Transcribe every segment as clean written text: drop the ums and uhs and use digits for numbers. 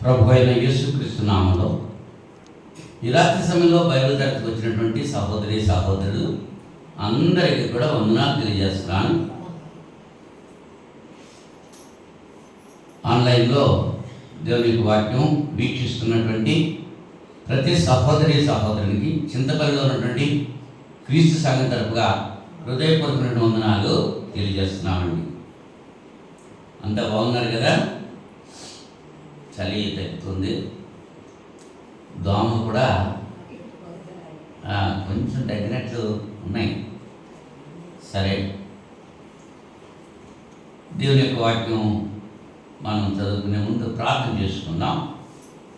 ప్రభు అయిన యేసుక్రీస్తు నామములో ఈ రాత్రి సమయంలో బైబిల్ తరగతికి వచ్చినటువంటి సహోదరి సహోదరులు అందరికీ కూడా వందనాలు తెలియజేస్తున్నాను. ఆన్లైన్లో దేవుని యొక్క వాక్యం వీక్షిస్తున్నటువంటి ప్రతి సహోదరి సహోదరునికి చింతపల్లిలో ఉన్నటువంటి క్రీస్తు సంఘం తరపుగా హృదయపూర్వకమైన వందనాలు తెలియజేస్తున్నామండి. అంతా బాగున్నారు కదా? చలి తగ్గుతుంది, దోమలు కూడా కొంచెం తగ్గినట్లు ఉన్నాయి. సరే, దేవుని యొక్క వాక్యం మనం చదువుకునే ముందు ప్రార్థన చేసుకుందాం.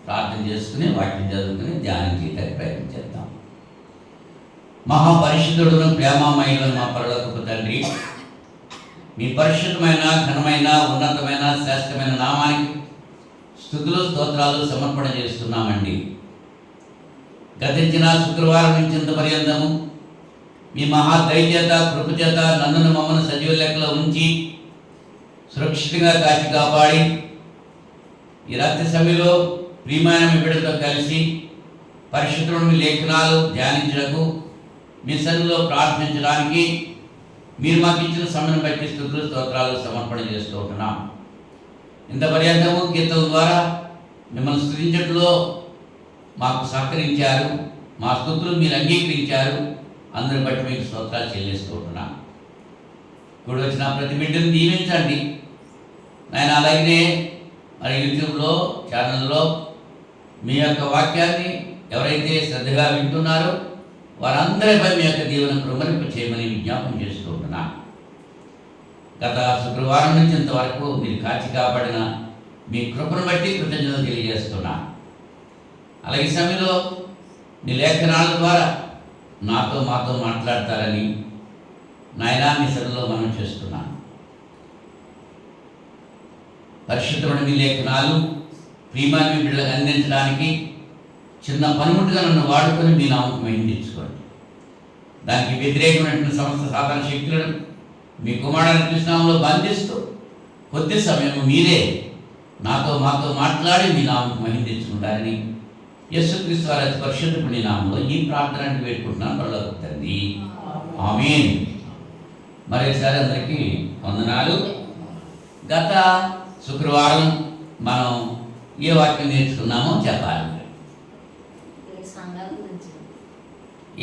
ప్రార్థన చేసుకుని వాక్యం చదువుకుని ధ్యానం చేయడానికి ప్రయత్నం చేద్దాం. మహాపరిశుద్ధుడును ప్రేమమయులను మా పరలోకపు తండ్రి, మీ పరిశుద్ధమైన ఘనమైన ఉన్నతమైన శ్రేష్టమైన నామానికి స్తుతులు స్తోత్రాలు సమర్పణ చేస్తున్నామండి. గతించిన శుక్రవారం నుంచి ఇంత పర్యంతము మీ మహా దయచేత కృపచేత నన్ను మమ్మల్ని సజీవ లెక్కలో ఉంచి సురక్షితంగా కాచి కాపాడి ఈ రాత్రి సమయంలో ప్రియమైన మీ బిడ్డలతో కలిసి పరిశుద్ధులను మీ లేఖనాలు ధ్యానించడానికి మీ సన్నిధిలో ప్రార్థించడానికి మీరు మాకు ఇచ్చిన సమయం బట్టి స్తుతులు స్తోత్రాలు సమర్పణ చేస్తూ ఉంటున్నాం. ఇంత పర్యంతము కీర్తన ద్వారా మిమ్మల్ని స్తుతించడంలో మాకు సహకరించారు, మా స్తుతులు మీరు అంగీకరించారు. అందరిని బట్టి మీకు స్తోత్రాలు చెల్లిస్తూ ఉంటున్నాం. ఇప్పుడు వచ్చిన ప్రతి బిడ్డను దీవించండి నేను. అలాగనే మరి యూట్యూబ్లో ఛానల్లో మీ యొక్క వాక్యాన్ని ఎవరైతే శ్రద్ధగా వింటున్నారో వారందరిపై మీ యొక్క దీవెన కృపరింప చేయమని విజ్ఞాపన చేస్తూ ఉంటున్నాను. గత శుక్రవారం నుంచి ఇంతవరకు మీరు కాచి కాపాడిన మీ కృపను బట్టి కృతజ్ఞతలు తెలియజేస్తున్నాను. అలాగే సమయంలో మీ లేఖనాల ద్వారా మాతో మాట్లాడతారని నాయనా మీ సన్నిధిలో మనం చేస్తున్నాను. పరిశుద్ధమైన మీ లేఖనాలు ప్రియమైన మీ బిడ్డలకు అందించడానికి చిన్న పనిముట్టుగా నన్ను వాడుకొని మీ నామకు మహించుకోండి. దానికి వ్యతిరేకమైనటువంటి సమస్త సాధారణ శక్తులను మీ కుమారుని కృష్ణంలో బంధిస్తూ కొద్ది సమయం మీరే మాతో మాట్లాడి మీ నామకు మహించుకుంటారని యేసుక్రీస్తు వారి అతి పరిశుద్ధుని నామంలో ఈ ప్రార్థనని వేడుకుంటున్నాను. పరలోక తండ్రి, ఆమేన్. మరోసారి అందరికీ వందనాలు. గత శుక్రవారం మనం ఏ వాక్యం నేర్చుకున్నామో చెప్పాలి.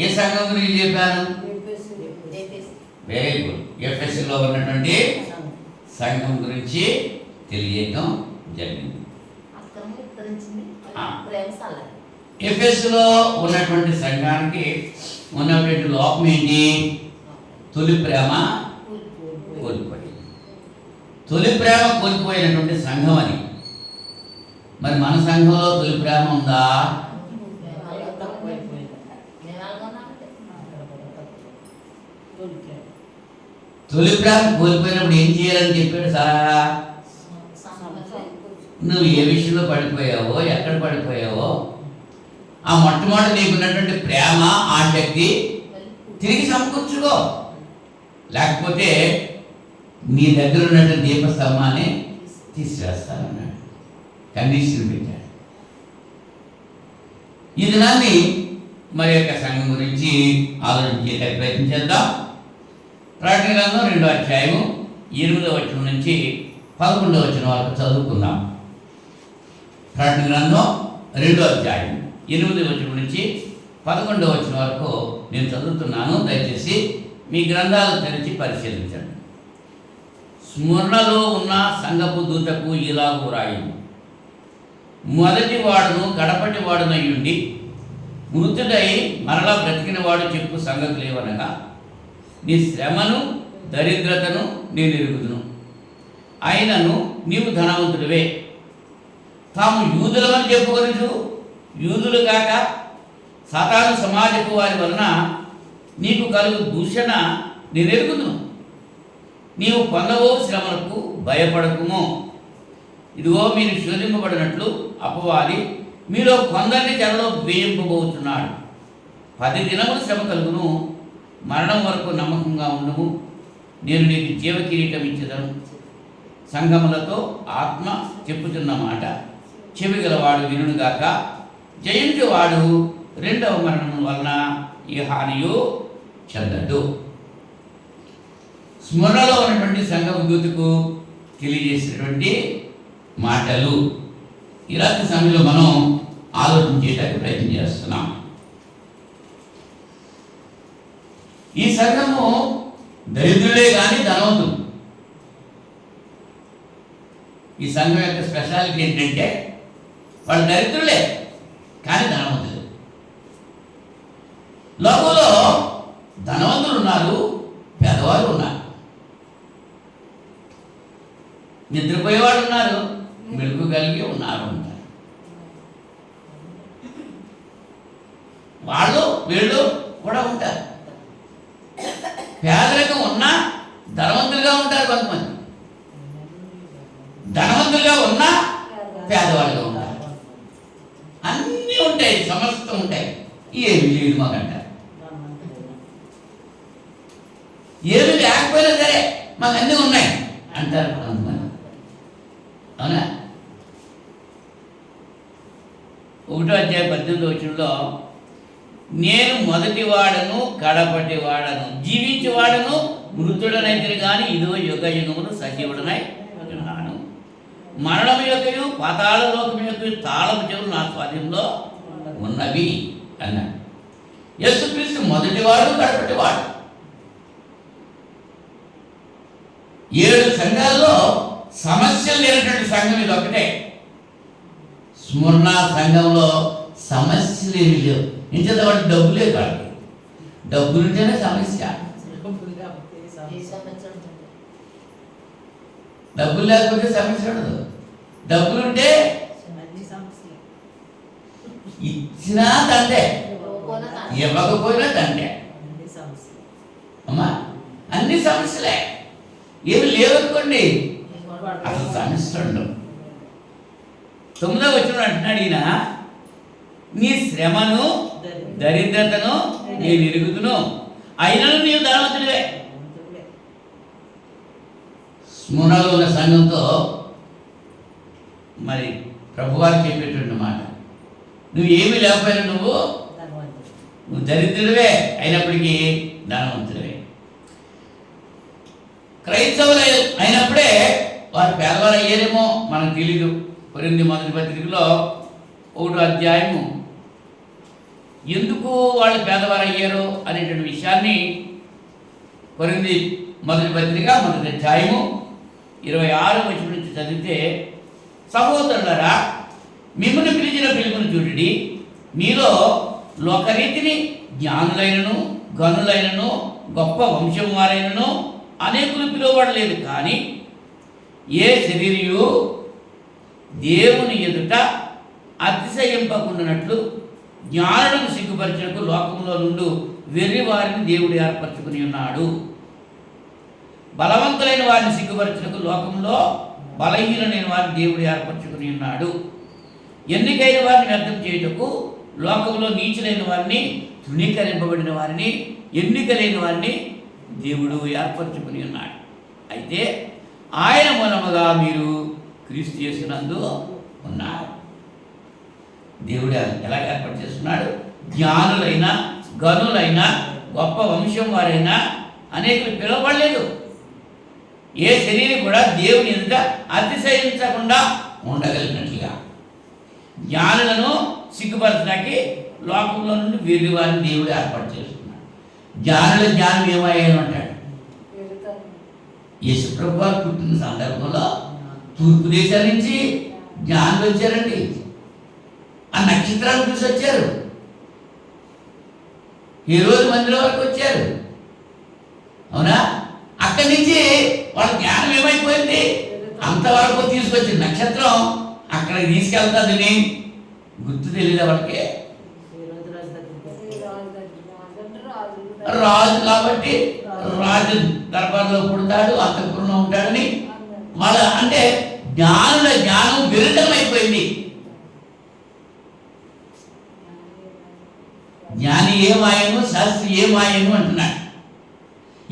ఏ సంఘం గురించి చెప్పాను? Very good. ఎఫెస్లో ఉన్నటువంటి సంఘం గురించి తెలియజేయడం జరిగింది. ఎఫెస్లో ఉన్నటువంటి సంఘానికి ఉన్నటువంటి లోపం ఏంటి? తొలి ప్రేమ కోల్పోయింది. తొలి ప్రేమ కోల్పోయినటువంటి సంఘం అది. మరి మన సంఘంలో తొలి ప్రేమ ఉందా? తొలి ప్రేమ కోల్పోయినప్పుడు ఏం చేయాలని చెప్పాడు సారా? నువ్వు ఏ విషయంలో పడిపోయావో, ఎక్కడ పడిపోయావో ఆ మొట్టమొదటి నీకున్నటువంటి ప్రేమ ఆసక్తి తిరిగి సమకూర్చుకో. లేకపోతే నీ దగ్గర ఉన్నటువంటి దీపస్తంభాన్ని తీసివేస్తానన్నాడు. కండిషన్ పెట్టాడు. ఈ దినాన్ని మరి యొక్క సంఘం గురించి ఆలోచించే ప్రయత్నం చేద్దాం. ప్రకటన గ్రంథం 2వ అధ్యాయము 8వ వచనం నుంచి 11వ వచనం వరకు చదువుకుందాం. ప్రకటన గ్రంథం 2వ అధ్యాయం 8వ వచనం నుంచి 11వ వచనం వరకు నేను చదువుతున్నాను. దయచేసి మీ గ్రంథాలు తెరిచి పరిశీలించండి. స్మరణలో ఉన్న సంఘపు దూతకు ఇలాగూ రాయును: మొదటి వాడును కడపటి వాడునయ్యుండి మృతుడై మరలా బ్రతికిన వాడు చెప్పు సంగతులు ఏవనగా, నీ శ్రమను దరిద్రతను నేను ఎరుగుదును. అయినను నీవు ధనవంతుడివే. తాము యూదులమని చెప్పుకొనుచు యూదులు కాక సాతాను సమాజపు వారి వలన నీకు కలుగు దూషణ నేను ఎరుగుదును. నీవు పొందవో శ్రమలకు భయపడకుము. ఇదిగో మీరు శోధింపబడినట్లు అపవాది మీలో కొందరిని చెరలో వేయింపబోతున్నాడు. 10 దినములు శ్రమ కలుగును. మరణం వరకు నమ్మకంగా ఉండము. నేను నీకు జీవ కిరీటం ఇచ్చేదను. సంఘములతో ఆత్మ చెప్పుతున్న మాట చెవిగలవాడు వినుగాక. జయించువాడు రెండవ మరణం వలన ఈ హానియు చెందడు. స్మరణలో ఉన్నటువంటి సంఘపు దూతకు తెలియజేసినటువంటి మాటలు ఈ రాత్రి సమయంలో మనం ఆలోచన చేయడానికి ప్రయత్నం చేస్తున్నాం. ఈ సంఘము దరిద్రులే కానీ ధనవంతులు. ఈ సంఘం యొక్క స్పెషాలిటీ ఏంటంటే వాళ్ళు దరిద్రులే కానీ ధనవంతులు. లోకంలో ధనవంతులు ఉన్నారు, పేదవాళ్ళు ఉన్నారు, నిద్రపోయేవాళ్ళు ఉన్నారు, మెలుగు కలిగి ఉన్నారు ఉంటారు. వాళ్ళు వీళ్ళు కూడా ఉంటారు. పేదరికం ఉన్నా ధనవంతులుగా ఉంటారు కొంతమంది, ధనవంతులుగా ఉన్నా పేదవాళ్ళుగా ఉంటారు. అన్నీ ఉంటాయి, సమస్తం ఉంటాయి. ఏమి లేదు మాకంటారు. ఏమి లేకపోయినా సరే మాకు అన్నీ ఉన్నాయి అంటారు కొంతమంది. అవునా? 1వ అధ్యాయం 18వ వచనంలో నేను మొదటివాడను కడపటివాడను, జీవించేవాడను మృతుడనైతే కానీ ఇదిగో యుగ యుగమును సజీవుడనై ఉన్నాను. మరణము యొక్కయు పాతాళ లోకము యొక్క తాళము చెవులు నా స్వాధీనంలో ఉన్నవి అన్నాడు. యేసుక్రీస్తు మొదటివాడు, కడపటివాడు. 7 సంఘాల్లో సమస్యలు లేనటువంటి సంఘం ఇది ఒకటే. స్మరణ సంఘంలో సమస్యలు ఏమి లేవు. ఇంత వాడు డబ్బులే కాదు, డబ్బులుంటేనే సమస్య. డబ్బులు లేకపోతే సమస్య ఉండదు. డబ్బులుంటే ఇచ్చినా తంటే, ఇవ్వకపోయినా తంటే. అమ్మా అన్ని సమస్యలే. ఏమి లేవనుకోండి అసలు సమస్య ఉండవు. 9వ వచనం అంటున్నాడు ఈయన, నీ శ్రమను దరిద్రతను నేను ఎరుగుదును, అయినను నీవు ధనవంతుడివే. స్మరణలో ఉన్న సంఘంతో మరి ప్రభువారు చెప్పేటువంటి మాట, నువ్వు ఏమీ లేకపోయినా నువ్వు దరిద్రుడివే, అయినప్పటికీ ధనవంతుడివే. క్రైస్తవులు అయినప్పుడే వారు పేదవారు అయ్యారేమో మనకు తెలీదు. కొరింథీ మొదటి పత్రికలో 1వ అధ్యాయము ఎందుకు వాళ్ళు పేదవారు అయ్యారు అనేటువంటి విషయాన్ని కొరింథీ మొదటి పత్రిక 1వ అధ్యాయము 26వ వచనం నుంచి చదివితే, సహోదరులారా మిమ్మల్ని పిలిచిన పిలుపును చూడండి, మీలో లోకరీతిని జ్ఞానులైనను గనులైనను గొప్ప వంశం వారైనను అనేకులు పిలువబడలేదు. కానీ ఏ శరీరియు దేవుని ఎదుట అతిశయింపకుండానట్లు జ్ఞానులకు సిగ్గుపరచకు లోకంలో నుండి వెర్రి వారిని దేవుడు ఏర్పరచుకుని ఉన్నాడు. బలవంతులైన వారిని సిగ్గుపరచకు లోకంలో బలహీనమైన వారిని దేవుడు ఏర్పరచుకుని ఉన్నాడు. ఎన్నికైన వారిని వ్యర్థం చేయుటకు లోకంలో నీచులైన వారిని, తృణీకరింపబడిన వారిని, ఎన్నిక లేని వారిని దేవుడు ఏర్పరచుకుని ఉన్నాడు. అయితే ఆయన మూలముగా మీరు క్రీస్తు యేసునందు ఉన్నారు. దేవుడు ఎలా ఏర్పాటు చేస్తున్నాడు? జ్ఞానులైన గనులైన గొప్ప వంశం వారైనా అనేకులు పిలువబడలేదు. ఏ శరీరం కూడా దేవుని ఎదుట అతిశయించకుండా ఉండగలిగినట్లుగా జ్ఞానులను సిగ్గుపరచడానికి లోకంలో నుండి వెర్రి వారిని దేవుడు ఏర్పాటు చేస్తున్నాడు. జ్ఞానుల జ్ఞానం ఏమయ్యాను అంటాడు. యేసుప్రభు వారు పుట్టిన సందర్భంలో తూర్పు దేశాల నుంచి జ్ఞానులు వచ్చారండి. ఆ నక్షత్రాలు చూసి వచ్చారు. ఈ రోజు మందిరం వరకు వచ్చారు. అవునా? అక్కడి నుంచి వాళ్ళ జ్ఞానం ఏమైపోయింది? అంతవరకు తీసుకొచ్చి నక్షత్రం అక్కడికి తీసుకెళ్తాదని గుర్తు తెలియదు వాళ్ళకి. రాజు కాబట్టి రాజు దర్బార్లో పుడతాడు, అంతఃపురంలో ఉంటాడని వాళ్ళ అంటే జ్ఞానుల జ్ఞానం విరుద్ధమైపోయింది. జ్ఞాని ఏమాయను, శాస్త్రి ఏమాయను అంటున్నాడు.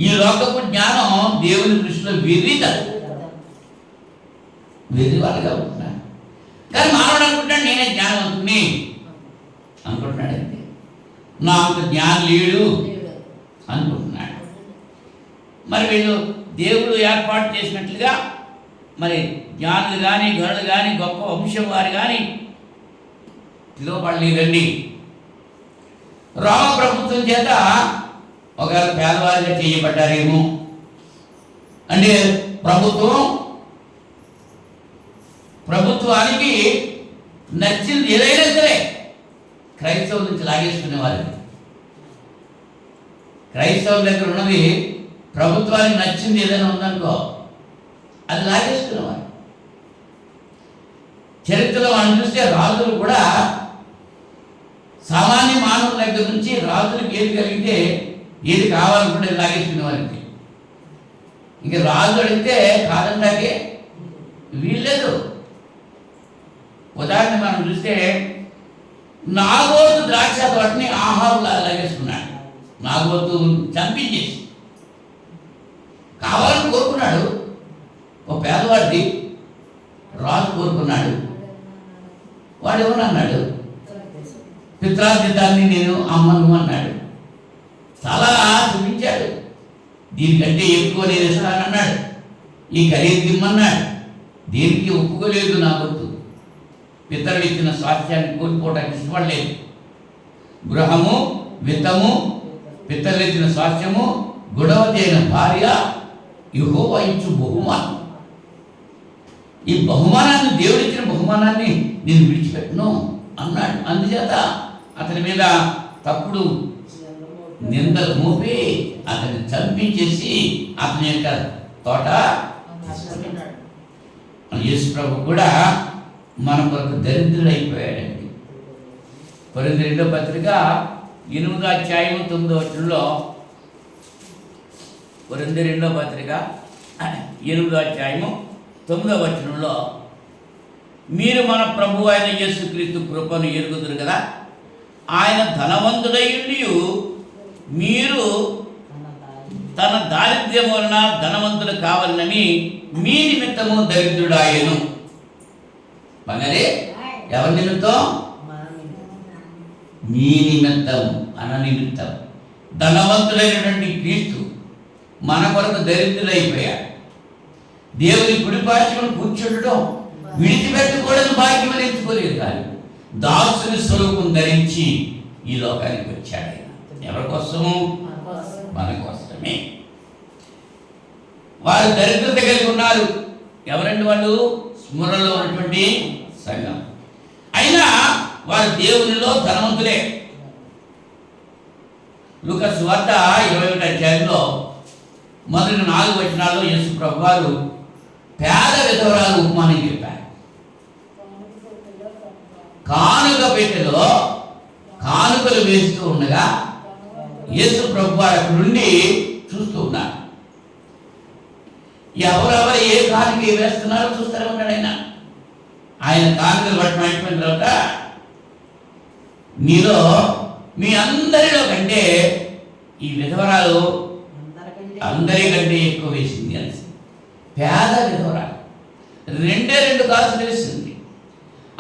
ఈ లోకపు జ్ఞానం దేవుని దృష్టిలో వెర్రి వాళ్ళగా ఉంటున్నాడు. కానీ మానవుడు అనుకుంటాడు నేనే జ్ఞానవంతుని అనుకుంటున్నాడు. అంతే, నా అంత జ్ఞానం లేడు అనుకుంటున్నాడు. మరి వీళ్ళు దేవుడు ఏర్పాటు చేసినట్లుగా మరి జ్ఞానులు కానీ గనులు కానీ గొప్ప వంశం వారు కానీ పిలువబడలేదండి. రోమ ప్రభుత్వం చేత ఒకవేళ పేదవారిగా చేయబడ్డారేమో. అంటే ప్రభుత్వానికి నచ్చింది ఏదైనా సరే క్రైస్తవుల నుంచి లాగేసుకునేవారు. క్రైస్తవుల దగ్గర ఉన్నది ప్రభుత్వానికి నచ్చింది ఏదైనా ఉందనుకో అది లాగేసుకునేవారు. చరిత్రలో మనం చూస్తే రాజులు కూడా సామాన్య మానవుల దగ్గర నుంచి రాజులకు ఏది కలిగితే ఏది కావాలనుకుంటే లాగేసుకునేవారికి. ఇంక రాజు అడిగితే కాదండాకే వీల్లేదు. ఉదాహరణ మనం చూస్తే నాగోతు ద్రాక్ష తోటని ఆహారం లాగేసుకున్నాడు. నాగోతు చంపించేసి కావాలని కోరుకున్నాడు. ఓ పేదవాడిది రాజు కోరుకున్నాడు. వాడు ఏమన్నాడు, పిత్రార్జితాన్ని నేను అమ్మను అన్నాడు. చాలా చూపించాడు. దీనికంటే ఎక్కువ నేను ఇస్తానన్నాడు. ఈ ఖరీదు ఇమ్మన్నాడు. దేనికి ఒప్పుకోలేదు. నా వద్దు, పితరులు ఇచ్చిన స్వాస్థ్యాన్ని కోల్పోవడానికి ఇష్టపడలేదు. గృహము, విత్తము, పితరులు ఇచ్చిన స్వాస్థ్యము, గుణవతి అయిన భార్య, యెహోవా ఇచ్చు బహుమానం. ఈ బహుమానాన్ని, దేవుడిచ్చిన బహుమానాన్ని నేను విడిచిపెట్టను అన్నాడు. అందుచేత అతని మీద తప్పుడు నిందలు మోపి అతన్ని చంపించేసి అతని యొక్క తోట యేసు ప్రభు కూడా మన కొరకు దరిద్రుడైపోయాడండి. కొరింథీ 2వ పత్రిక 8వ అధ్యాయం 9వ వచనంలో, కొరింథీ 2వ పత్రిక 8వ అధ్యాయము 9వ వచనంలో, మీరు మన ప్రభు అయిన యేసుక్రీస్తు కృపను ఎరుగుదురు కదా, ఆయన ధనవంతుడయ్యుండి మీరు తన దారిద్ర్యం వలన ధనవంతుడు కావాలని మీ నిమిత్తము దరిద్రుడాయను. మగరే ఎవరి నిమిత్తం? మీ నిమిత్తం, అన నిమిత్తం. ధనవంతుడైనటువంటి క్రీస్తు మన కొరకు దరిద్రుడైపోయాడు. దేవుని కుడిపార్శ్వమున కూర్చుండడం విడిచిపెట్టకూడదు భాగ్యం అని ఎంచుకోలేదు. కానీ దాసుని స్వరూపం ధరించి ఈ లోకానికి వచ్చాడు. ఎవరి కోసము? మన కోసమే. వారు దరిద్రత కలిగి ఉన్నారు. ఎవరండి వాళ్ళు? స్మరణలో ఉన్నటువంటి సంఘం. అయినా వారు దేవునిలో ధనవంతులే. లూకా సువార్త 21వ అధ్యాయంలో మొదటి 4 వచనాల్లో యేసు ప్రభు వారు పేద విధవరాలు ఉపమానం చెప్పారు. కానుక పెట్టెలో కానుకలు వేస్తూ ఉండగా యేసు ప్రభు వారు అక్కడ నుండి చూస్తూ ఉన్నారు. ఎవరెవరు ఏ కానుక వేస్తున్నారో చూస్తూనే ఉన్నాడు ఆయన. ఆయన కానుకలు పట్టడం అయిపోయిన తర్వాత మీలో మీ అందరిలో కంటే ఈ విధవరాలు అందరికంటే ఎక్కువ వేసింది అని. పేద విధవరాలు 2 కాసులు వేసింది.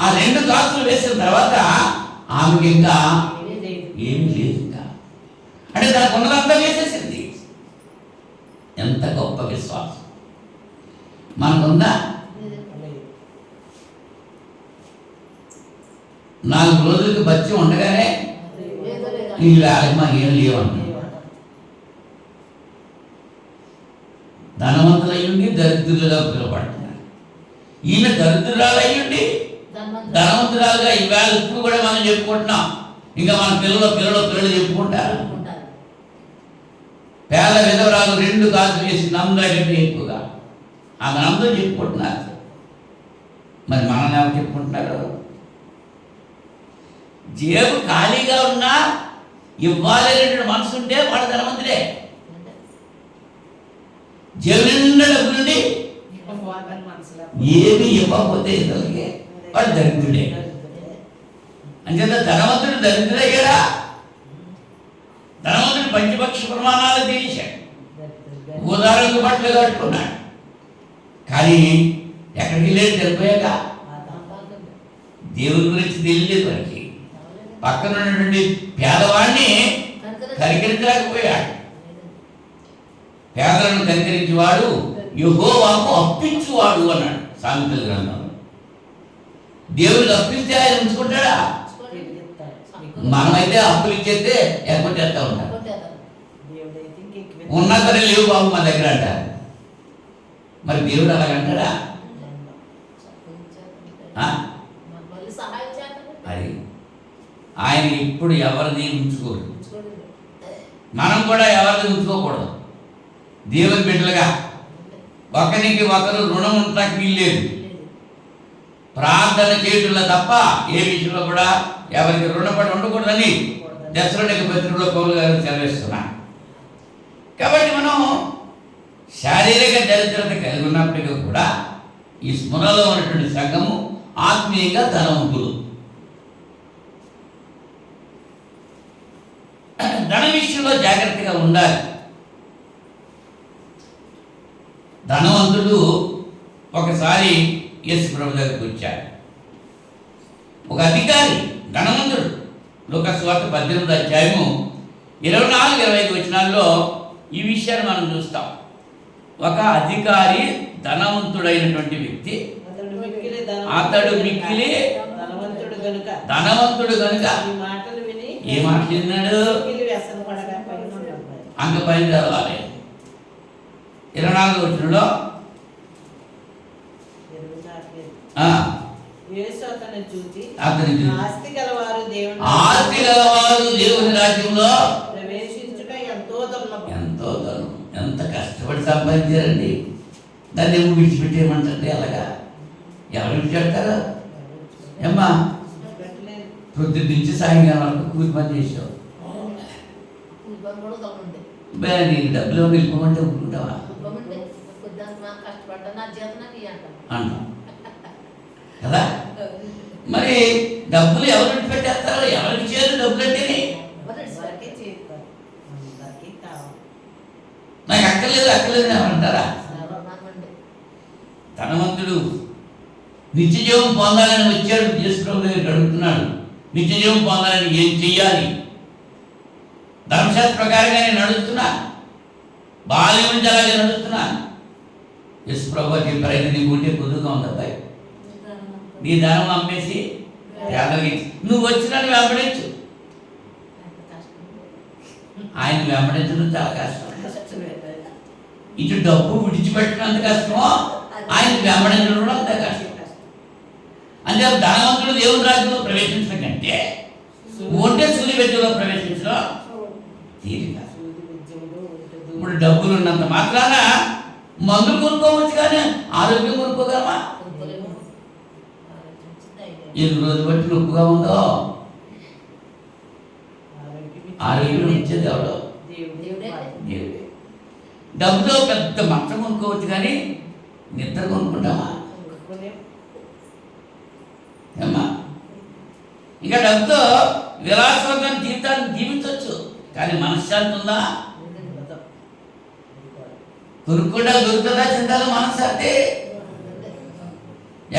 ఆ 2 కాసులు వేసిన తర్వాత ఆమెకి ఇంకా ఏమీ లేదు. ఇంకా అంటే దానికి ఉన్నదంతా వేసేసింది. ఎంత గొప్ప విశ్వాసం మనకుందా? 4 రోజులకి బచ్చి ఉండగానే మాకు ఏం లేవన్నా. ధనవంతులయ్యుండి దరిద్రులుగా పిలువబడుతున్నారు. ఈమె దరిద్రురాలయ్యుండి ధనవంతురాలుగా ఈవేళ ఇప్పుడు కూడా మనం చెప్పుకుంటున్నాం. ఇంకా మన పిల్లలు చెప్పుకుంటారు. పేద విధవరాలు 2 కాసులు వేసి అందరికంటే ఎక్కువగా ఆమె అందరూ చెప్పుకుంటున్నారు. మరి మనల్ని ఎవరు చెప్పుకుంటున్నారు? జేబు ఖాళీగా ఉన్నా ఇవ్వాలనేటువంటి మనసు ఉంటే వాడు ధనవంతుడే. జేబు నిండా డబ్బులుండి ఏమి ఇవ్వకపోతే ఇతరులకి వాడు దరిద్రుడే. అంచేత ధనవంతుడు దరిద్రుడయ్యాడా? ధనవంతుడు పంచపక్ష ప్రమాణాలు తీశాడు. ఉదాహరణకు బట్టలు కట్టుకున్నాడు. కానీ ఎక్కడికి వెళ్ళేది చనిపోయాక దేవుని గురించి తెలియలేదు వారికి. పక్కన ఉన్నటువంటి పేదవాడిని కనికరించలేకపోయాడు. పేదలను కనికరించేవాడు యెహోవాకు అప్పించువాడు అన్నాడు సామెతల గ్రంథంలో. దేవుడికి అప్పిస్తే ఆయన ఉంచుకుంటాడా? మనమైతే అప్పులు ఇచ్చేస్తే ఎక్కువ చేస్తూ ఉంటాం. ఉన్నా సరే లేవు బాబు మా దగ్గర అంటారు. మరి దేవుడు అలాగంటాడా? అది ఆయన ఇప్పుడు ఎవరిని ఉంచుకోడు. మనం కూడా ఎవరిని ఉంచుకోకూడదు. దేవుని బిడ్డలుగా ఒకరికి ఒకరు రుణం ఉండటానికి వీల్లేదు. ప్రార్థన చేయటంలో తప్ప ఏ విషయంలో కూడా ఎవరికి రుణపడి ఉండకూడదని దశలోనిక పత్రికలో పౌలు గారు సెలవిస్తున్నారు. కాబట్టి మనం శారీరక దరిద్రత కలిగి ఉన్నప్పటికీ కూడా ఈ స్మరణలో ఉన్నటువంటి సంఘము ఆత్మీయంగా ధనవంతులు. ధన విషయంలో జాగ్రత్తగా ఉండాలి. ధనవంతుడు ఒకసారి యేసు ప్రభు దగ్గరికి వచ్చాడు. ఒక అధికారి ధనవంతుడు. లూకా సువార్త 18వ అధ్యాయము 24-25 వచనాల్లో ఈ విషయాన్ని మనం చూస్తాం. ఒక అధికారి ధనవంతుడైనటువంటి వ్యక్తి, అతడు మిక్కిలి ధనవంతుడు కనుక ఏ మాట విన్నాడు? అంక పైన చదవాలి. 24వ వచనంలో అతని ఆస్తి గలవారు దేవుని రాజ్యంలో ఎంతో ధనం. ఎంత కష్టపడి సంపాదించారండి. దాన్ని ఏమో విడిచిపెట్టేయమంటండి. అలాగా ఎవరు విడిచిపెడతారు? ఏమ్మా ప్రొద్దున నుంచి సాయంకాలం వరకు కూలి పని చేసావు. నీకు డబ్బులు వెళ్ళిపోమంటే ఊరుకుంటావా అంటాం కదా. మరి డబ్బులు ఎవరు విడిచిపెట్టేస్తారు? ఎవరికి చేరు డబ్బులు అంటేనే నాకు అక్కర్లేదు ఏమంటారా? ధనవంతుడు నిత్య జీవం పొందాలని వచ్చాడు. యేసు ప్రభు దగ్గరికి అడుగుతున్నాడు. నిత్య జీవం పొందాలని ఏం చెయ్యాలి? ధర్మశాస్త్ర ప్రకారంగా నేను నడుస్తున్నాను, బాల్యం నుంచి అలాగే నడుస్తున్నాను. యేసు ప్రభు చెప్పారు, అయితే నీకు ఉంటే పొద్దుగా ఉంది అబ్బాయి, నీ ధనం అమ్మేసి పేదలకి నువ్వు వచ్చినా వెంబడించు. ఆయన వెంబడించడం చాలా కష్టం. ఇటు డబ్బు విడిచిపెట్టినంత కష్టమో ఆయన వెంబడించడం అంత కష్టం. అంటే ధనవంతుడు దేవుని రాజ్యంలో ప్రవేశించడం కంటే ఒంటే సూర్య విద్యలో ప్రవేశించడం తీరిక. ఇప్పుడు డబ్బులు ఉన్నంత మాత్రాన మందులు కొనుక్కోవచ్చు, కానీ ఆరోగ్యం కొనుక్కోగలమా? ఎన్ని రోజు బట్టి నొప్పుగా ఉందో ఆరోగ్యం ఇచ్చేది ఎవడో? దేవుడే. డబ్బుతో పెద్ద మంచం కొనుక్కోవచ్చు, కానీ నిద్ర కొనుక్కుంటామా? ఏమ్మా, ఇంకా డబ్బుతో విలాసవంతమైన జీవితాన్ని జీవించవచ్చు, కానీ మనశ్శాంతి ఉందా? కొనుక్కుండా దొరుకుతుందా? చింతలు మనశ్శాంతి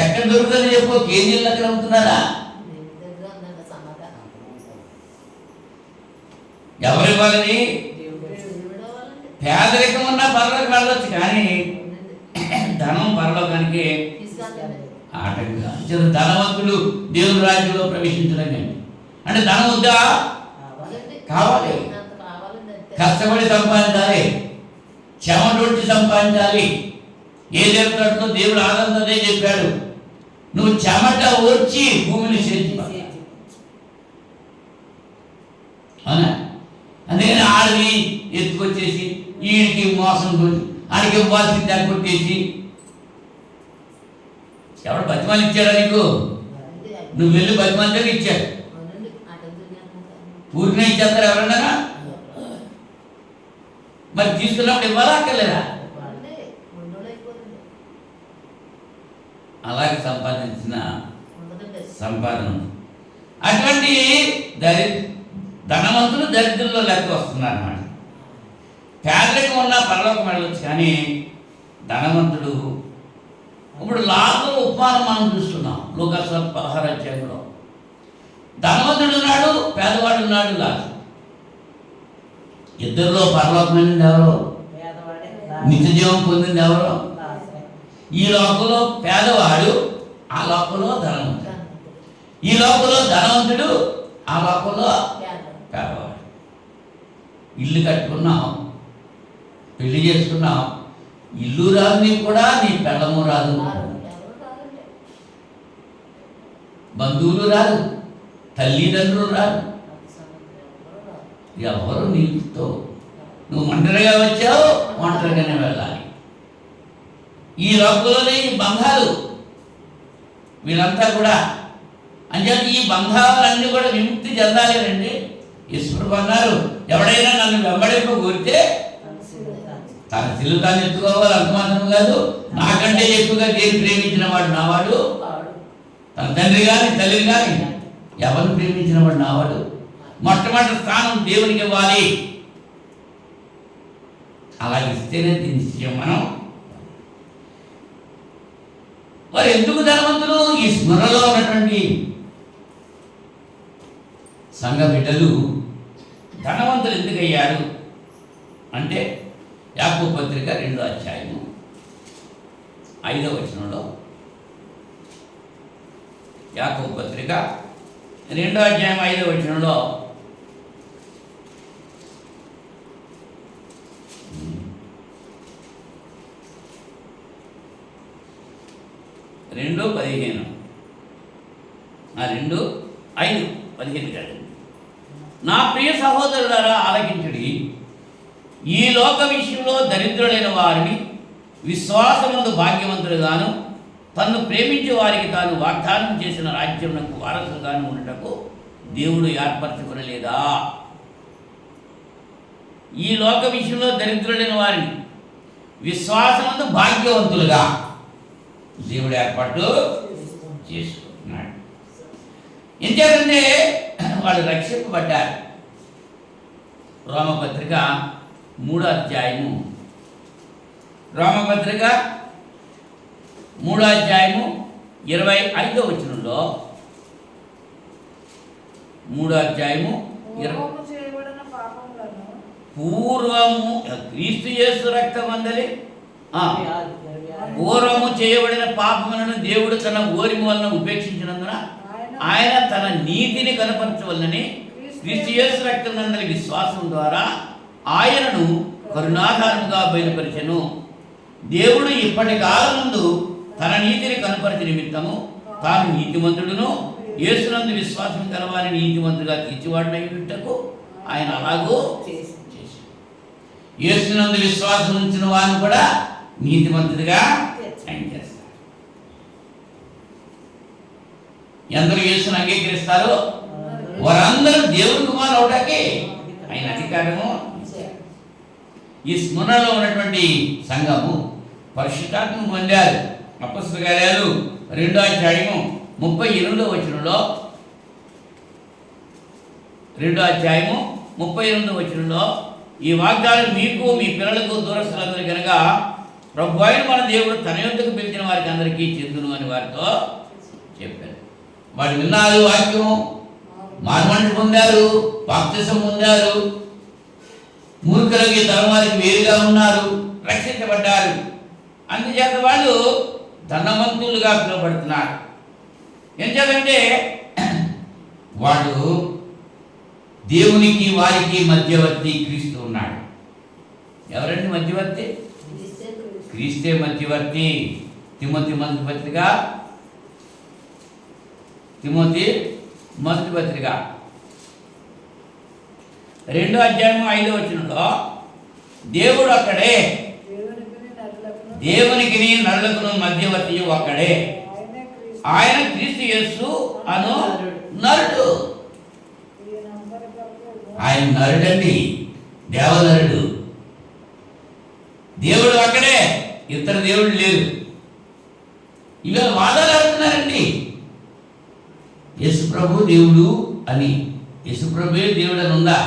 ఎక్కడ దొరుకుతుంది చెప్పు? కేజీల దగ్గర అమ్ముతున్నారా? ఎవరి వాళ్ళని? పేదరికం ఉన్నా పరలోకి వెళ్ళవచ్చు, కానీ ధనం పరలోకానికి ఆటంగా. ధనవంతులు దేవుని రాజ్యంలో ప్రవేశించడం అంటే ధనం వద్దా? కావాలి. కష్టపడి సంపాదించాలి, చెమటొచ్చి సంపాదించాలి. ఏ దేవతలో దేవుడు ఆనందనే చెప్పాడు, నువ్వు చెమట వచ్చి భూమిని చేర్చి. అవునా? అందుకని ఆడిని ఎత్తుకొచ్చేసి వీడికి మోసం కొట్టి ఆడికి ఇవ్వాల్సింది తగ్గొట్టేసి ఎవడు బతిమాలు ఇచ్చాడా నీకు? నువ్వు వెళ్ళి బతిమాలతో ఇచ్చాడు. ఊరినే ఇచ్చేస్తారు ఎవరన్నా? మరి తీసుకున్నప్పుడు ఇవ్వాలా అక్కర్లేదా? అలాగే సంపాదించిన సంపాదన. అటువంటి ధనవంతులు దరిద్రుల్లో లెక్క వస్తున్నారు అన్నమాట. పేదరికం ఉన్నా పరలోకం వెళ్ళవచ్చు, కానీ ధనవంతుడు ఇప్పుడు లాజరు ఉపమానం మనం చూస్తున్నాం లూకాసు 16 అధ్యాయంలో. ధనవంతుడు ఉన్నాడు, పేదవాడు ఉన్నాడు. లాజరు ఇద్దరిలో పరలోకమైనది ఎవరో, నిత్య జీవం పొందింది ఎవరో? ఈ లోకంలో పేదవాడు, ఆ లోకంలో ధనవంతుడు. ఈ లోకంలో ధనవంతుడు, ఆ లోకంలో పేదవాడు. ఇల్లు కట్టుకున్నాం, పెళ్లి చేసుకున్నాం, ఇల్లు రాదు నీకు కూడా, నీ పెళ్ళము రాదు, బంధువులు రాదు, తల్లిదండ్రులు రాదు, ఎవరు నీతో. నువ్వు ఒంటరిగా వచ్చావు, ఒంటరిగానే వెళ్ళాలి. ఈ లోకంలోనే ఈ బంధాలు వీళ్ళంతా కూడా. అంచేత ఈ బంధాలన్నీ కూడా విముక్తి చెందాలి రండి. ఈశ్వరుడు అన్నారు, ఎవడైనా నన్ను వెంబడింప కోరితే తన సిలువ తాను ఎత్తుకోవాలి. అంత మాత్రం కాదు, నాకంటే ఎక్కువగా దేని ప్రేమించిన వాడు నావాడు. తన తండ్రి కానీ తల్లిని కానీ ఎవరిని ప్రేమించిన వాడు నావాడు. మొట్టమొదటి స్థానం దేవునికి ఇవ్వాలి. అలా ఇస్తేనే దీన్ని మనం. వారు ఎందుకు ధనవంతులు? ఈ స్మరణలో ఉన్నటువంటి సంఘ బిడ్డలు ధనవంతులు ఎందుకు అయ్యారు అంటే, యాకోబు పత్రిక 2వ అధ్యాయము 5వ వచనంలో, యాకోబు పత్రిక 2వ అధ్యాయం 5వ వచనంలో, రెండు 15 కాదు. నా ప్రియ సహోదరులారా ఆలకించుడి, ఈ లోక విషయంలో దరిద్రులైన వారిని విశ్వాసమందు భాగ్యవంతులుగాను, తన్ను ప్రేమించే వారికి తాను వాగ్దానం చేసిన రాజ్యమునకు వారసులుగాను ఉండటకు దేవుడు ఏర్పరచుకొనలేదా? ఈ లోక విషయంలో దరిద్రులైన వారిని విశ్వాసమందు భాగ్యవంతులుగా దేవుడు ఏర్పాటు చేసుకుంటున్నాడు. ఎందుకంటే వాళ్ళు రక్షింపబడ్డారు. రోమపత్రిక 3వ అధ్యాయము 25వ వచనంలో, 3వ అధ్యాయము పూర్వము క్రీస్తు యేసు రక్తమందలి పూర్వము చేయబడిన పాపములను దేవుడు తన ఓరిమి వలన ఉపేక్షించినందున ఆయన తన నీతిని కనపరచవలనని క్రీస్తు యేసు రక్తమందలి విశ్వాసం ద్వారా ఆయనను కరుణాధారముగా బయలుపరిచెను. దేవుడు ఇప్పటి కాలం ముందు తన నీతిని కనపరిచిన నిమిత్తము తాను నీతిమంతుడును, యేసునందు విశ్వాసం కలవాని నీతిమంతుగా తీర్చివాడినయ్యుటకు ఆయన అలాగూ చేశాడు. యేసునందు విశ్వాసం ఉంచిన వారిని కూడా నీతిమంతుడిగా ఆయన చేస్తారు. ఎందరూ యేసును అంగీకరిస్తారో వారందరూ దేవుని కుమారులు అవడానికి ఆయన అధికారము. ఈ స్మరణలో ఉన్నటువంటి సంఘము పరిశుద్ధాత్మను పొందారు. అపొస్తలుల కార్యాలు 2వ అధ్యాయము 38వ వచనంలో, 2వ అధ్యాయము 38వ వచనంలో, ఈ వాగ్దానం మీకు మీ పిల్లలకు దూరస్తులందరూ కనుక ప్రభు అయిన మన దేవుడు తన యొద్దకు పిలిచిన వారికి అందరికీ చెందును అని వారితో చెప్పారు. వాళ్ళు విన్నారు వాక్యం, మార్మణి పొందారు, బాప్తిసం పొందారు, మూర్ఖులకి తరవారికి వేరుగా ఉన్నారు, రక్షించబడ్డారు. అందుచేత వాళ్ళు ధనవంతులుగా పిలువబడుతున్నారు. ఎందుకంటే వాడు దేవునికి వారికి మధ్యవర్తి క్రీస్తు ఉన్నాడు. ఎవరండి మధ్యవర్తి? క్రీస్తే మధ్యవర్తి. తిమోతి మొదటి పత్రిక 2వ అధ్యాయము 5వ వచనంలో, దేవుడు అక్కడే, దేవునికి నరులకును మధ్యవర్తి ఒక్కడే, ఆయన క్రీస్తు యేసు అను నరుడు. ఆయన నరుడండి, దేవనరుడు. దేవుడు అక్కడే, ఇతర దేవుడు లేరు. ఇవాళ వాదాలు ఆడుతున్నారండి. యేసు ప్రభు దేవుడు అని. యేసు ప్రభువే దేవుడు అని ఉందా?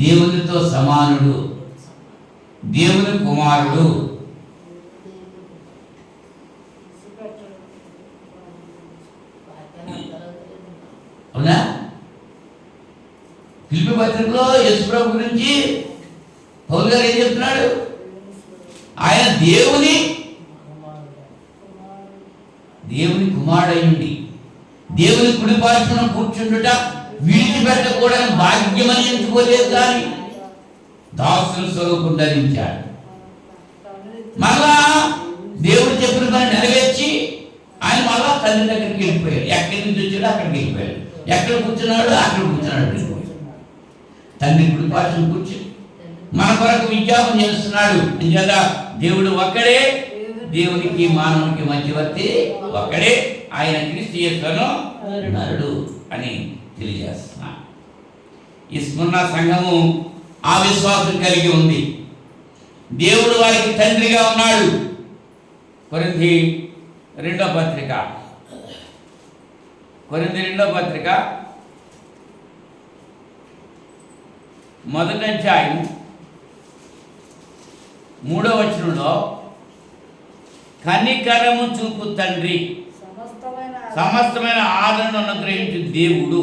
దేవునితో సమానుడు. దేవుని కుమారుడు. అవునా? ఫిలిప్పీ పత్రికలో యేసుప్రభు గురించి పౌలు గారు ఏం చెప్తున్నాడు? ఆయన దేవుని కుమారుడయ్యుండి దేవుని కుడిపార్శ్వన కూర్చుండుట విడిచిపెట్టకూడని భాగ్యమని ఎంచుకోలేదు, కానీ దాసుల స్వరూపం ధరించాడు. మళ్ళా దేవుడు చెప్పిన పని నెరవేర్చి ఆయన మళ్ళా తండ్రి దగ్గరికి వెళ్ళిపోయాడు. ఎక్కడి నుంచి వచ్చాడో అక్కడికి వెళ్ళిపోయాడు. ఎక్కడ కూర్చున్నాడు అక్కడ కూర్చున్నాడు. తండ్రి కుడిపార్శ్వన కూర్చుని మన కొరకు విజ్ఞాపన చేస్తున్నాడు. నిజంగా దేవుడు ఒక్కడే, దేవునికి మానవునికి మధ్యవర్తి ఒక్కడే, ఆయన క్రీస్తు యేసును నరుడు అని తెలియజేస్తున్నాడు. ఈ స్మరణ సంఘము ఆ విశ్వాసం కలిగి ఉంది. దేవుడు వారికి తండ్రిగా ఉన్నాడు. కొరింథీ రెండో పత్రిక మొదటి అధ్యాయం 3వ వచనంలో కనికరము చూపు తండ్రి, సమస్తమైన ఆదరణను అనుగ్రహించు దేవుడు,